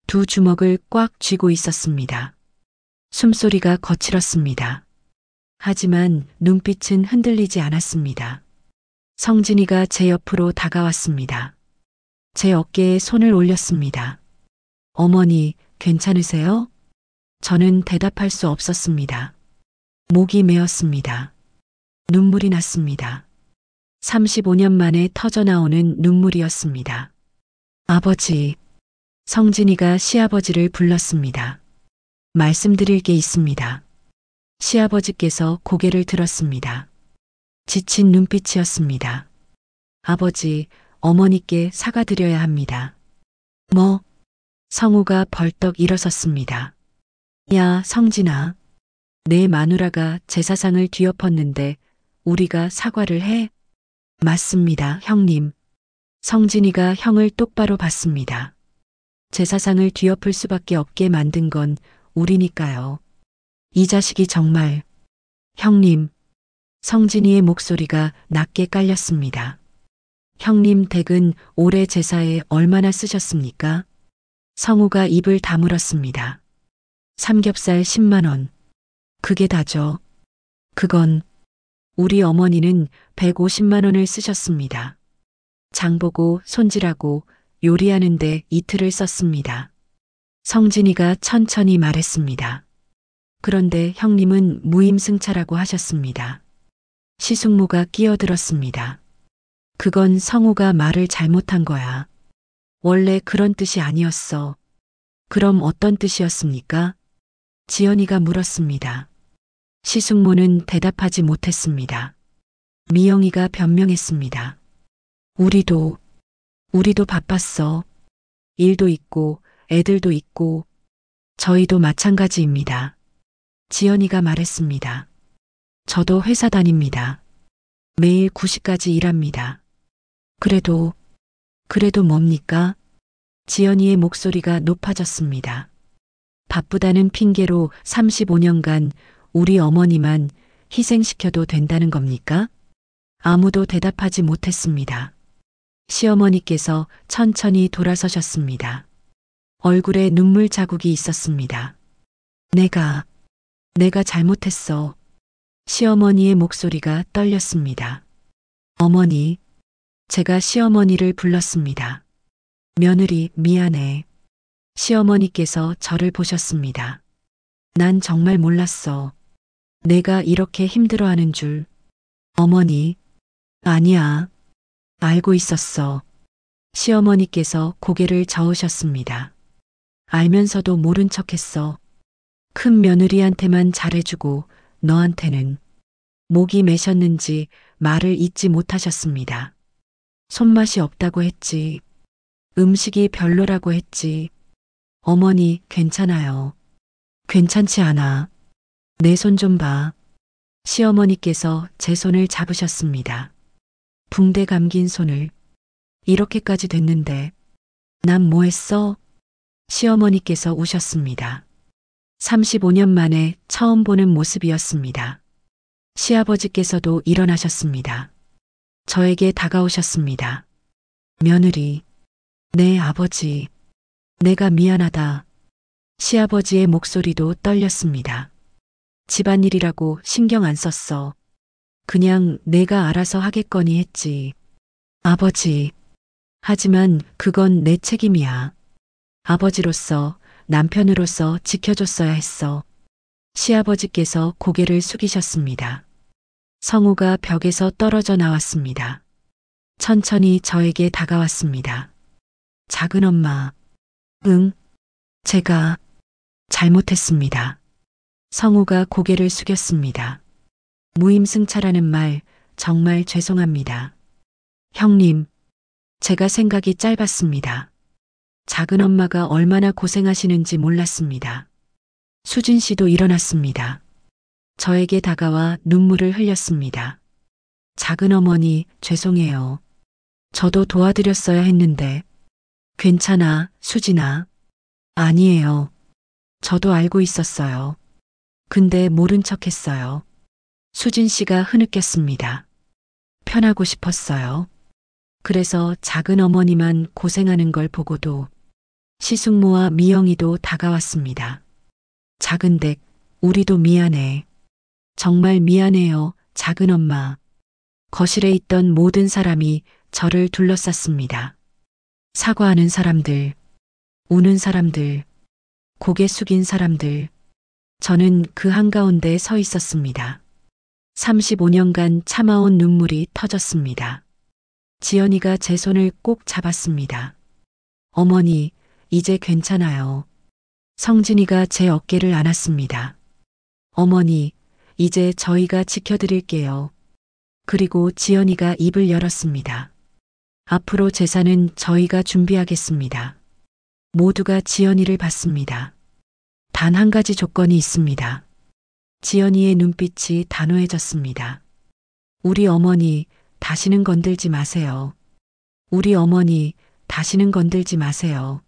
두 주먹을 꽉 쥐고 있었습니다. 숨소리가 거칠었습니다. 하지만 눈빛은 흔들리지 않았습니다. 성진이가 제 옆으로 다가왔습니다. 제 어깨에 손을 올렸습니다. 어머니, 괜찮으세요? 저는 대답할 수 없었습니다. 목이 메었습니다. 눈물이 났습니다. 35년 만에 터져나오는 눈물이었습니다. 아버지, 성진이가 시아버지를 불렀습니다. 말씀드릴 게 있습니다. 시아버지께서 고개를 들었습니다. 지친 눈빛이었습니다. 아버지, 어머니께 사과드려야 합니다. 뭐? 성우가 벌떡 일어섰습니다. 야, 성진아. 내 마누라가 제사상을 뒤엎었는데 우리가 사과를 해? 맞습니다, 형님. 성진이가 형을 똑바로 봤습니다. 제사상을 뒤엎을 수밖에 없게 만든 건 우리니까요. 이 자식이 정말. 형님. 성진이의 목소리가 낮게 깔렸습니다. 형님 댁은 올해 제사에 얼마나 쓰셨습니까? 성우가 입을 다물었습니다. 삼겹살 10만 원. 그게 다죠. 그건 우리 어머니는 150만 원을 쓰셨습니다. 장보고 손질하고 요리하는데 이틀을 썼습니다. 성진이가 천천히 말했습니다. 그런데 형님은 무임승차라고 하셨습니다. 시숙모가 끼어들었습니다. 그건 성우가 말을 잘못한 거야. 원래 그런 뜻이 아니었어. 그럼 어떤 뜻이었습니까? 지연이가 물었습니다. 시숙모는 대답하지 못했습니다. 미영이가 변명했습니다. 우리도 바빴어. 일도 있고 애들도 있고 저희도 마찬가지입니다. 지연이가 말했습니다. 저도 회사 다닙니다. 매일 9시까지 일합니다. 그래도 뭡니까? 지연이의 목소리가 높아졌습니다. 바쁘다는 핑계로 35년간 우리 어머니만 희생시켜도 된다는 겁니까? 아무도 대답하지 못했습니다. 시어머니께서 천천히 돌아서셨습니다. 얼굴에 눈물 자국이 있었습니다. 내가 잘못했어. 시어머니의 목소리가 떨렸습니다. 어머니, 제가 시어머니를 불렀습니다. 며느리, 미안해. 시어머니께서 저를 보셨습니다. 난 정말 몰랐어. 내가 이렇게 힘들어하는 줄. 어머니, 아니야. 알고 있었어. 시어머니께서 고개를 저으셨습니다. 알면서도 모른 척했어. 큰 며느리한테만 잘해주고 너한테는. 목이 메셨는지 말을 잇지 못하셨습니다. 손맛이 없다고 했지. 음식이 별로라고 했지. 어머니, 괜찮아요. 괜찮지 않아. 내 손 좀 봐. 시어머니께서 제 손을 잡으셨습니다. 붕대 감긴 손을. 이렇게까지 됐는데. 난 뭐 했어? 시어머니께서 우셨습니다. 35년 만에 처음 보는 모습이었습니다. 시아버지께서도 일어나셨습니다. 저에게 다가오셨습니다. 며느리, 내 아버지, 내가 미안하다. 시아버지의 목소리도 떨렸습니다. 집안일이라고 신경 안 썼어. 그냥 내가 알아서 하겠거니 했지. 아버지. 하지만 그건 내 책임이야. 아버지로서, 남편으로서 지켜줬어야 했어. 시아버지께서 고개를 숙이셨습니다. 성우가 벽에서 떨어져 나왔습니다. 천천히 저에게 다가왔습니다. 작은 엄마. 응, 제가 잘못했습니다. 성우가 고개를 숙였습니다. 무임승차라는 말 정말 죄송합니다. 형님, 제가 생각이 짧았습니다. 작은 엄마가 얼마나 고생하시는지 몰랐습니다. 수진 씨도 일어났습니다. 저에게 다가와 눈물을 흘렸습니다. 작은 어머니, 죄송해요. 저도 도와드렸어야 했는데. 괜찮아, 수진아. 아니에요. 저도 알고 있었어요. 근데 모른 척 했어요. 수진 씨가 흐느꼈습니다. 편하고 싶었어요. 그래서 작은 어머니만 고생하는 걸 보고도 시숙모와 미영이도 다가왔습니다. 작은 댁, 우리도 미안해. 정말 미안해요, 작은 엄마. 거실에 있던 모든 사람이 저를 둘러쌌습니다. 사과하는 사람들, 우는 사람들, 고개 숙인 사람들. 저는 그 한가운데 서 있었습니다. 35년간 참아온 눈물이 터졌습니다. 지연이가 제 손을 꼭 잡았습니다. 어머니, 이제 괜찮아요. 성진이가 제 어깨를 안았습니다. 어머니, 이제 저희가 지켜드릴게요. 그리고 지연이가 입을 열었습니다. 앞으로 제사는 저희가 준비하겠습니다. 모두가 지연이를 받습니다. 단 한 가지 조건이 있습니다. 지연이의 눈빛이 단호해졌습니다. 우리 어머니, 다시는 건들지 마세요. 우리 어머니, 다시는 건들지 마세요.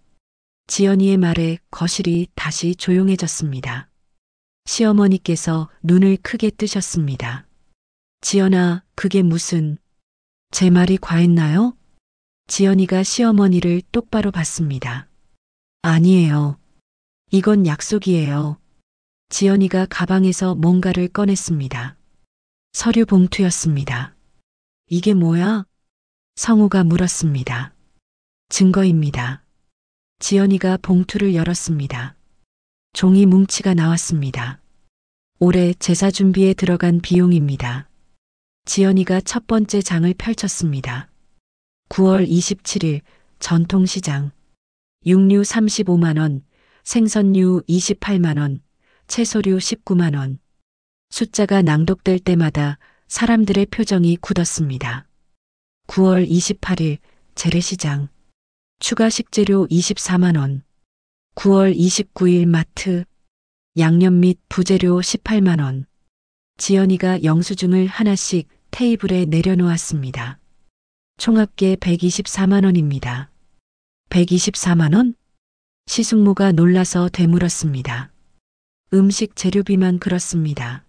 지연이의 말에 거실이 다시 조용해졌습니다. 시어머니께서 눈을 크게 뜨셨습니다. 지연아, 그게 무슨... 제 말이 과했나요? 지연이가 시어머니를 똑바로 봤습니다. 아니에요. 이건 약속이에요. 지연이가 가방에서 뭔가를 꺼냈습니다. 서류 봉투였습니다. 이게 뭐야? 성우가 물었습니다. 증거입니다. 지연이가 봉투를 열었습니다. 종이 뭉치가 나왔습니다. 올해 제사 준비에 들어간 비용입니다. 지연이가 첫 번째 장을 펼쳤습니다. 9월 27일 전통시장. 육류 35만 원, 생선류 28만 원, 채소류 19만 원. 숫자가 낭독될 때마다 사람들의 표정이 굳었습니다. 9월 28일 재래시장. 추가 식재료 24만 원. 9월 29일 마트. 양념 및 부재료 18만 원. 지연이가 영수증을 하나씩 테이블에 내려놓았습니다. 총합계 124만 원입니다. 124만 원? 시숙모가 놀라서 되물었습니다. 음식 재료비만 그렇습니다.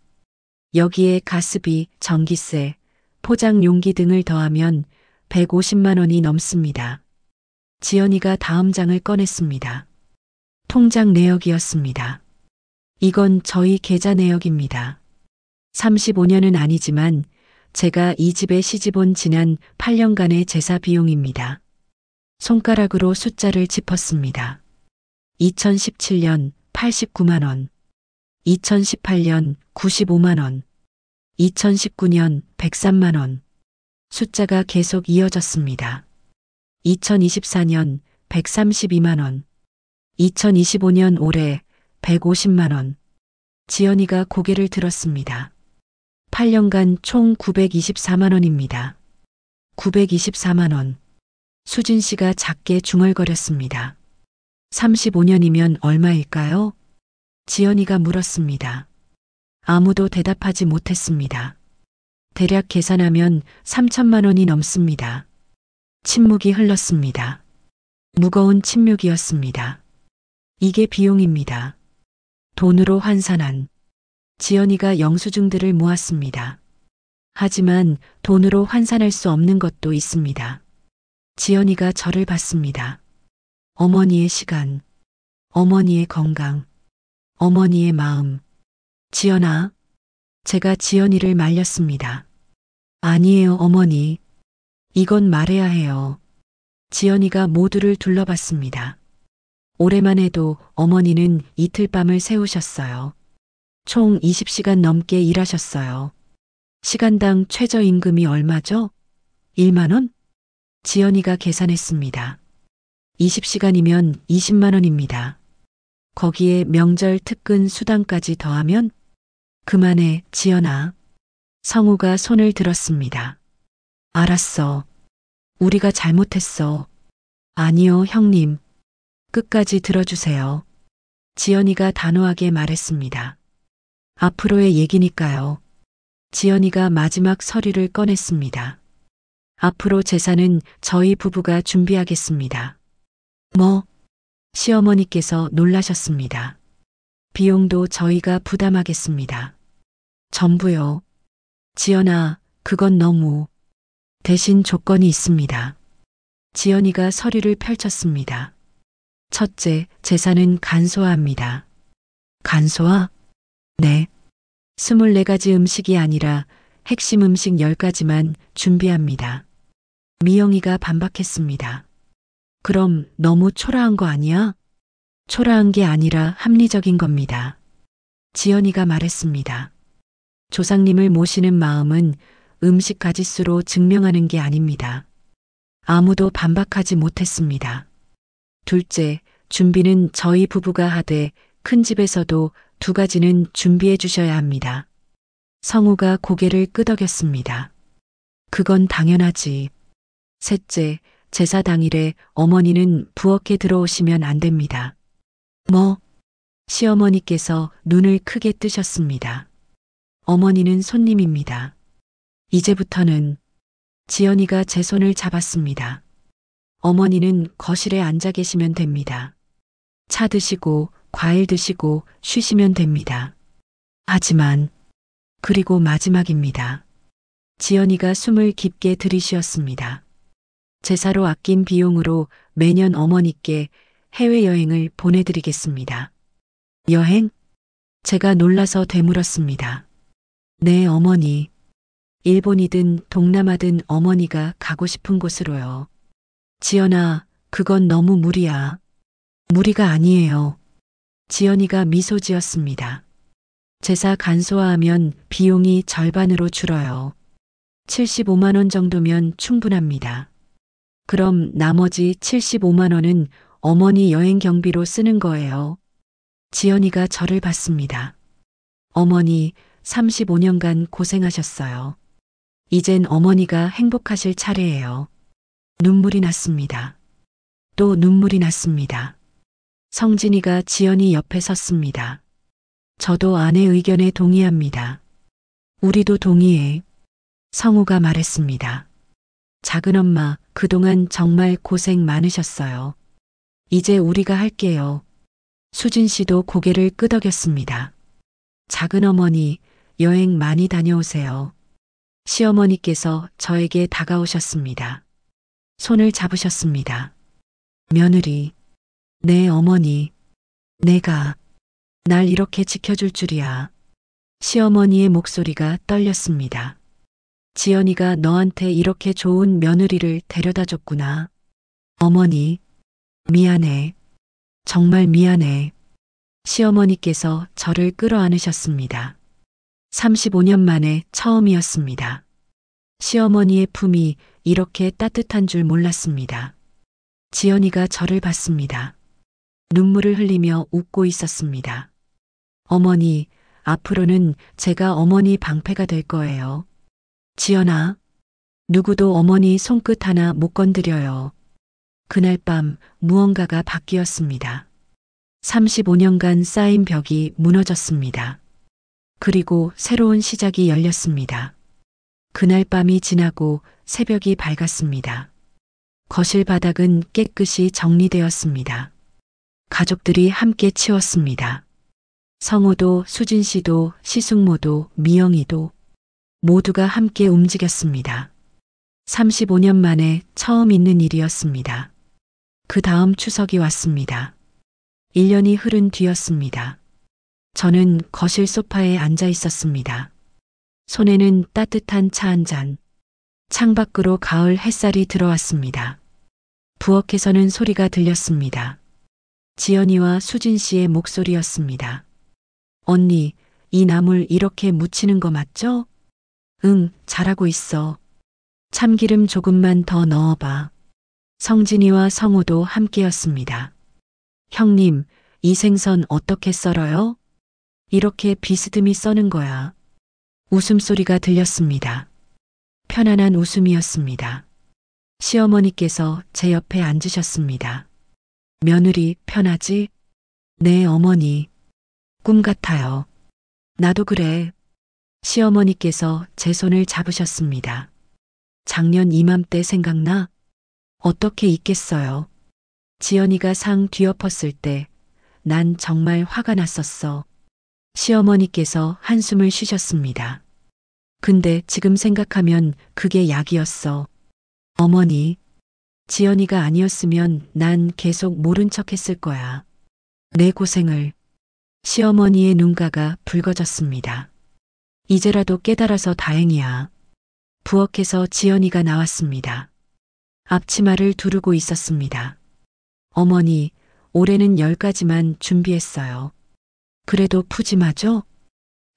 여기에 가스비, 전기세, 포장 용기 등을 더하면 150만 원이 넘습니다. 지연이가 다음 장을 꺼냈습니다. 통장 내역이었습니다. 이건 저희 계좌 내역입니다. 35년은 아니지만 제가 이 집에 시집온 지난 8년간의 제사 비용입니다. 손가락으로 숫자를 짚었습니다. 2017년 89만 원, 2018년 95만 원, 2019년 103만 원. 숫자가 계속 이어졌습니다. 2024년 132만 원, 2025년 올해 150만 원. 지연이가 고개를 들었습니다. 8년간 총 924만 원입니다. 924만 원. 수진 씨가 작게 중얼거렸습니다. 35년이면 얼마일까요? 지연이가 물었습니다. 아무도 대답하지 못했습니다. 대략 계산하면 3천만 원이 넘습니다. 침묵이 흘렀습니다. 무거운 침묵이었습니다. 이게 비용입니다. 돈으로 환산한. 지연이가 영수증들을 모았습니다. 하지만 돈으로 환산할 수 없는 것도 있습니다. 지연이가 저를 봤습니다. 어머니의 시간, 어머니의 건강, 어머니의 마음. 지연아, 제가 지연이를 말렸습니다. 아니에요, 어머니. 이건 말해야 해요. 지연이가 모두를 둘러봤습니다. 올해만 해도 어머니는 이틀 밤을 새우셨어요. 총 20시간 넘게 일하셨어요. 시간당 최저임금이 얼마죠? 1만 원? 지연이가 계산했습니다. 20시간이면 20만 원입니다. 거기에 명절 특근 수당까지 더하면 그만해, 지연아. 성우가 손을 들었습니다. 알았어. 우리가 잘못했어. 아니요, 형님. 끝까지 들어주세요. 지연이가 단호하게 말했습니다. 앞으로의 얘기니까요. 지연이가 마지막 서류를 꺼냈습니다. 앞으로 재산은 저희 부부가 준비하겠습니다. 뭐? 시어머니께서 놀라셨습니다. 비용도 저희가 부담하겠습니다. 전부요. 지연아, 그건 너무. 대신 조건이 있습니다. 지연이가 서류를 펼쳤습니다. 첫째, 재산은 간소화합니다. 간소화? 네. 24가지 음식이 아니라 핵심 음식 10가지만 준비합니다. 미영이가 반박했습니다. 그럼 너무 초라한 거 아니야? 초라한 게 아니라 합리적인 겁니다. 지연이가 말했습니다. 조상님을 모시는 마음은 음식 가짓수로 증명하는 게 아닙니다. 아무도 반박하지 못했습니다. 둘째, 준비는 저희 부부가 하되 큰 집에서도 2가지는 준비해 주셔야 합니다. 성우가 고개를 끄덕였습니다. 그건 당연하지. 셋째, 제사 당일에 어머니는 부엌에 들어오시면 안 됩니다. 뭐? 시어머니께서 눈을 크게 뜨셨습니다. 어머니는 손님입니다. 이제부터는. 지연이가 제 손을 잡았습니다. 어머니는 거실에 앉아 계시면 됩니다. 차 드시고 과일 드시고 쉬시면 됩니다. 하지만 그리고 마지막입니다. 지연이가 숨을 깊게 들이쉬었습니다. 제사로 아낀 비용으로 매년 어머니께 해외여행을 보내드리겠습니다. 여행? 제가 놀라서 되물었습니다. 네, 어머니. 일본이든 동남아든 어머니가 가고 싶은 곳으로요. 지연아, 그건 너무 무리야. 무리가 아니에요. 지연이가 미소 지었습니다. 제사 간소화하면 비용이 절반으로 줄어요. 75만 원 정도면 충분합니다. 그럼 나머지 75만 원은 어머니 여행 경비로 쓰는 거예요. 지연이가 저를 봤습니다. 어머니 35년간 고생하셨어요. 이젠 어머니가 행복하실 차례예요. 눈물이 났습니다. 또 눈물이 났습니다. 성진이가 지연이 옆에 섰습니다. 저도 아내 의견에 동의합니다. 우리도 동의해. 성우가 말했습니다. 작은엄마, 그동안 정말 고생 많으셨어요. 이제 우리가 할게요. 수진 씨도 고개를 끄덕였습니다. 작은어머니, 여행 많이 다녀오세요. 시어머니께서 저에게 다가오셨습니다. 손을 잡으셨습니다. 며느리, 네 어머니, 내가 날 이렇게 지켜줄 줄이야. 시어머니의 목소리가 떨렸습니다. 지연이가 너한테 이렇게 좋은 며느리를 데려다 줬구나. 어머니, 미안해. 정말 미안해. 시어머니께서 저를 끌어안으셨습니다. 35년 만에 처음이었습니다. 시어머니의 품이 이렇게 따뜻한 줄 몰랐습니다. 지연이가 저를 봤습니다. 눈물을 흘리며 웃고 있었습니다. 어머니, 앞으로는 제가 어머니 방패가 될 거예요. 지연아, 누구도 어머니 손끝 하나 못 건드려요. 그날 밤 무언가가 바뀌었습니다. 35년간 쌓인 벽이 무너졌습니다. 그리고 새로운 시작이 열렸습니다. 그날 밤이 지나고 새벽이 밝았습니다. 거실 바닥은 깨끗이 정리되었습니다. 가족들이 함께 치웠습니다. 성우도, 수진 씨도, 시숙모도, 미영이도 모두가 함께 움직였습니다. 35년 만에 처음 있는 일이었습니다. 그 다음 추석이 왔습니다. 1년이 흐른 뒤였습니다. 저는 거실 소파에 앉아 있었습니다. 손에는 따뜻한 차 한 잔. 창밖으로 가을 햇살이 들어왔습니다. 부엌에서는 소리가 들렸습니다. 지연이와 수진 씨의 목소리였습니다. 언니, 이 나물 이렇게 무치는 거 맞죠? 응, 잘하고 있어. 참기름 조금만 더 넣어봐. 성진이와 성우도 함께였습니다. 형님, 이 생선 어떻게 썰어요? 이렇게 비스듬히 써는 거야. 웃음소리가 들렸습니다. 편안한 웃음이었습니다. 시어머니께서 제 옆에 앉으셨습니다. 며느리 편하지? 네, 어머니. 꿈 같아요. 나도 그래. 시어머니께서 제 손을 잡으셨습니다. 작년 이맘때 생각나? 어떻게 잊겠어요. 지연이가 상 뒤엎었을 때 난 정말 화가 났었어. 시어머니께서 한숨을 쉬셨습니다. 근데 지금 생각하면 그게 약이었어. 어머니, 지연이가 아니었으면 난 계속 모른 척 했을 거야. 내 고생을. 시어머니의 눈가가 붉어졌습니다. 이제라도 깨달아서 다행이야. 부엌에서 지연이가 나왔습니다. 앞치마를 두르고 있었습니다. 어머니, 올해는 10가지만 준비했어요. 그래도 푸짐하죠?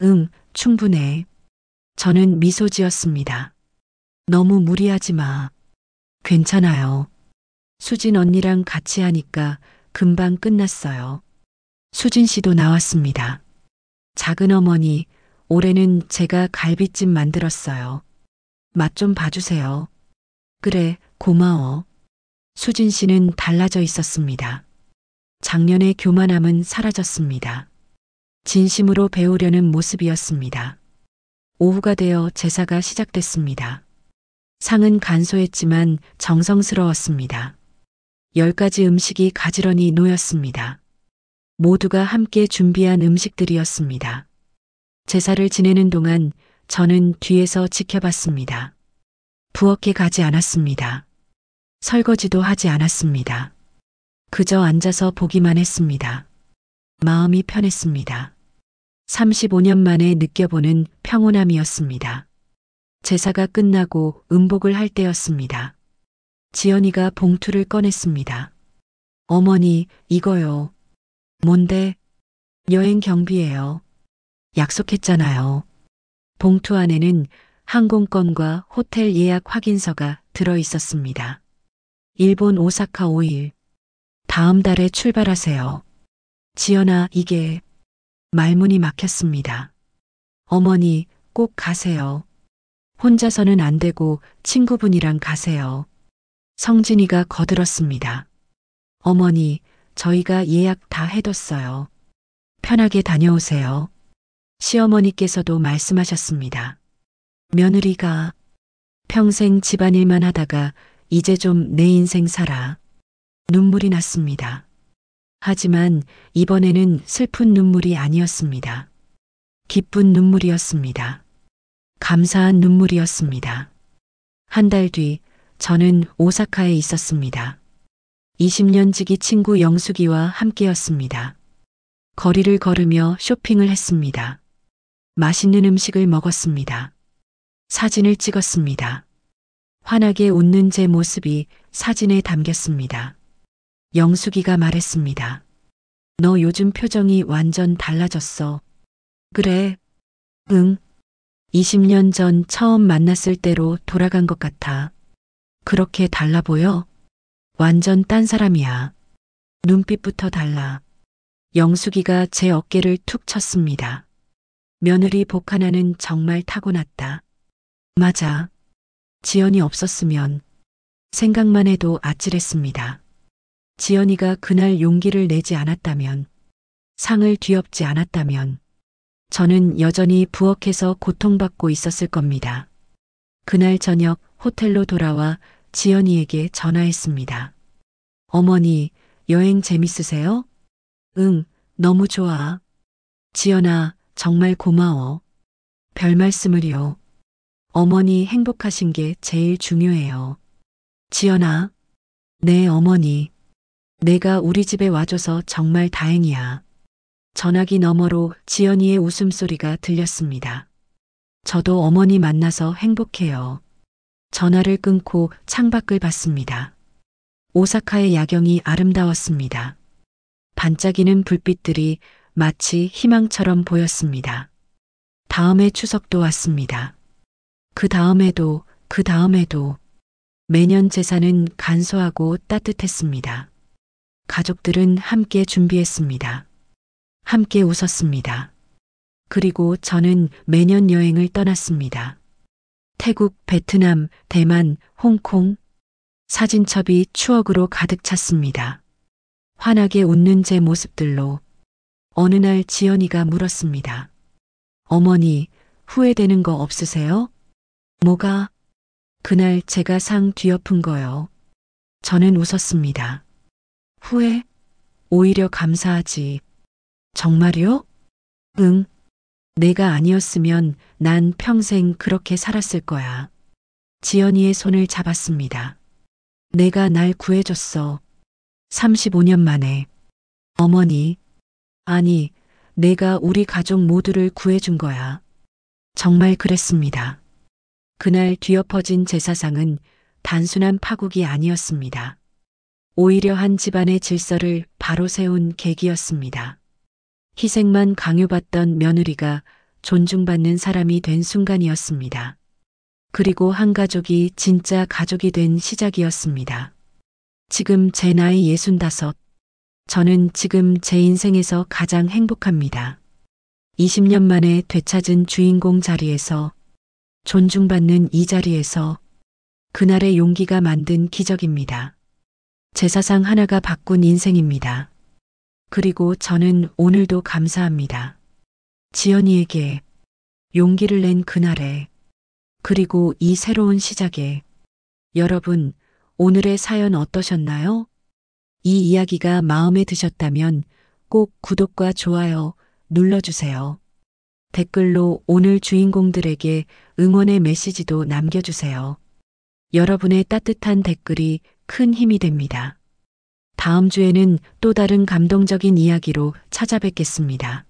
응, 충분해. 저는 미소 지었습니다. 너무 무리하지 마. 괜찮아요. 수진 언니랑 같이 하니까 금방 끝났어요. 수진 씨도 나왔습니다. 작은 어머니, 올해는 제가 갈비찜 만들었어요. 맛 좀 봐주세요. 그래, 고마워. 수진 씨는 달라져 있었습니다. 작년의 교만함은 사라졌습니다. 진심으로 배우려는 모습이었습니다. 오후가 되어 제사가 시작됐습니다. 상은 간소했지만 정성스러웠습니다. 10가지 음식이 가지런히 놓였습니다. 모두가 함께 준비한 음식들이었습니다. 제사를 지내는 동안 저는 뒤에서 지켜봤습니다. 부엌에 가지 않았습니다. 설거지도 하지 않았습니다. 그저 앉아서 보기만 했습니다. 마음이 편했습니다. 35년 만에 느껴보는 평온함이었습니다. 제사가 끝나고 음복을 할 때였습니다. 지연이가 봉투를 꺼냈습니다. 어머니, 이거요. 뭔데? 여행 경비예요. 약속했잖아요. 봉투 안에는 항공권과 호텔 예약 확인서가 들어 있었습니다. 일본 오사카 5일. 다음 달에 출발하세요. 지연아, 이게 말문이 막혔습니다. 어머니, 꼭 가세요. 혼자서는 안 되고 친구분이랑 가세요. 성진이가 거들었습니다. 어머니, 저희가 예약 다 해뒀어요. 편하게 다녀오세요. 시어머니께서도 말씀하셨습니다. 며느리가 평생 집안일만 하다가 이제 좀 내 인생 살아. 눈물이 났습니다. 하지만 이번에는 슬픈 눈물이 아니었습니다. 기쁜 눈물이었습니다. 감사한 눈물이었습니다. 한 달 뒤 저는 오사카에 있었습니다. 20년 지기 친구 영숙이와 함께였습니다. 거리를 걸으며 쇼핑을 했습니다. 맛있는 음식을 먹었습니다. 사진을 찍었습니다. 환하게 웃는 제 모습이 사진에 담겼습니다. 영숙이가 말했습니다. 너 요즘 표정이 완전 달라졌어. 그래? 응. 20년 전 처음 만났을 때로 돌아간 것 같아. 그렇게 달라 보여? 완전 딴 사람이야. 눈빛부터 달라. 영숙이가 제 어깨를 툭 쳤습니다. 며느리 복 하나는 정말 타고났다. 맞아. 지연이 없었으면 생각만 해도 아찔했습니다. 지연이가 그날 용기를 내지 않았다면, 상을 뒤엎지 않았다면, 저는 여전히 부엌에서 고통받고 있었을 겁니다. 그날 저녁 호텔로 돌아와 지연이에게 전화했습니다. 어머니, 여행 재밌으세요? 응, 너무 좋아. 지연아, 정말 고마워. 별 말씀을요. 어머니 행복하신 게 제일 중요해요. 지연아, 네, 어머니. 내가 우리 집에 와줘서 정말 다행이야. 전화기 너머로 지연이의 웃음소리가 들렸습니다. 저도 어머니 만나서 행복해요. 전화를 끊고 창밖을 봤습니다. 오사카의 야경이 아름다웠습니다. 반짝이는 불빛들이 마치 희망처럼 보였습니다. 다음에 추석도 왔습니다. 그 다음에도, 그 다음에도 매년 제사는 간소하고 따뜻했습니다. 가족들은 함께 준비했습니다. 함께 웃었습니다. 그리고 저는 매년 여행을 떠났습니다. 태국, 베트남, 대만, 홍콩. 사진첩이 추억으로 가득 찼습니다. 환하게 웃는 제 모습들로 어느 날 지연이가 물었습니다. 어머니, 후회되는 거 없으세요? 뭐가? 그날 제가 상 뒤엎은 거요. 저는 웃었습니다. 후회? 오히려 감사하지. 정말요? 응. 내가 아니었으면 난 평생 그렇게 살았을 거야. 지연이의 손을 잡았습니다. 내가 날 구해줬어. 35년 만에. 어머니. 아니, 내가 우리 가족 모두를 구해준 거야. 정말 그랬습니다. 그날 뒤엎어진 제사상은 단순한 파국이 아니었습니다. 오히려 한 집안의 질서를 바로 세운 계기였습니다. 희생만 강요받던 며느리가 존중받는 사람이 된 순간이었습니다. 그리고 한 가족이 진짜 가족이 된 시작이었습니다. 지금 제 나이 65. 저는 지금 제 인생에서 가장 행복합니다. 20년 만에 되찾은 주인공 자리에서, 존중받는 이 자리에서 그날의 용기가 만든 기적입니다. 제사상 하나가 바꾼 인생입니다. 그리고 저는 오늘도 감사합니다. 지연이에게 용기를 낸 그날에, 그리고 이 새로운 시작에. 여러분, 오늘의 사연 어떠셨나요? 이 이야기가 마음에 드셨다면 꼭 구독과 좋아요 눌러주세요. 댓글로 오늘 주인공들에게 응원의 메시지도 남겨주세요. 여러분의 따뜻한 댓글이 큰 힘이 됩니다. 다음 주에는 또 다른 감동적인 이야기로 찾아뵙겠습니다.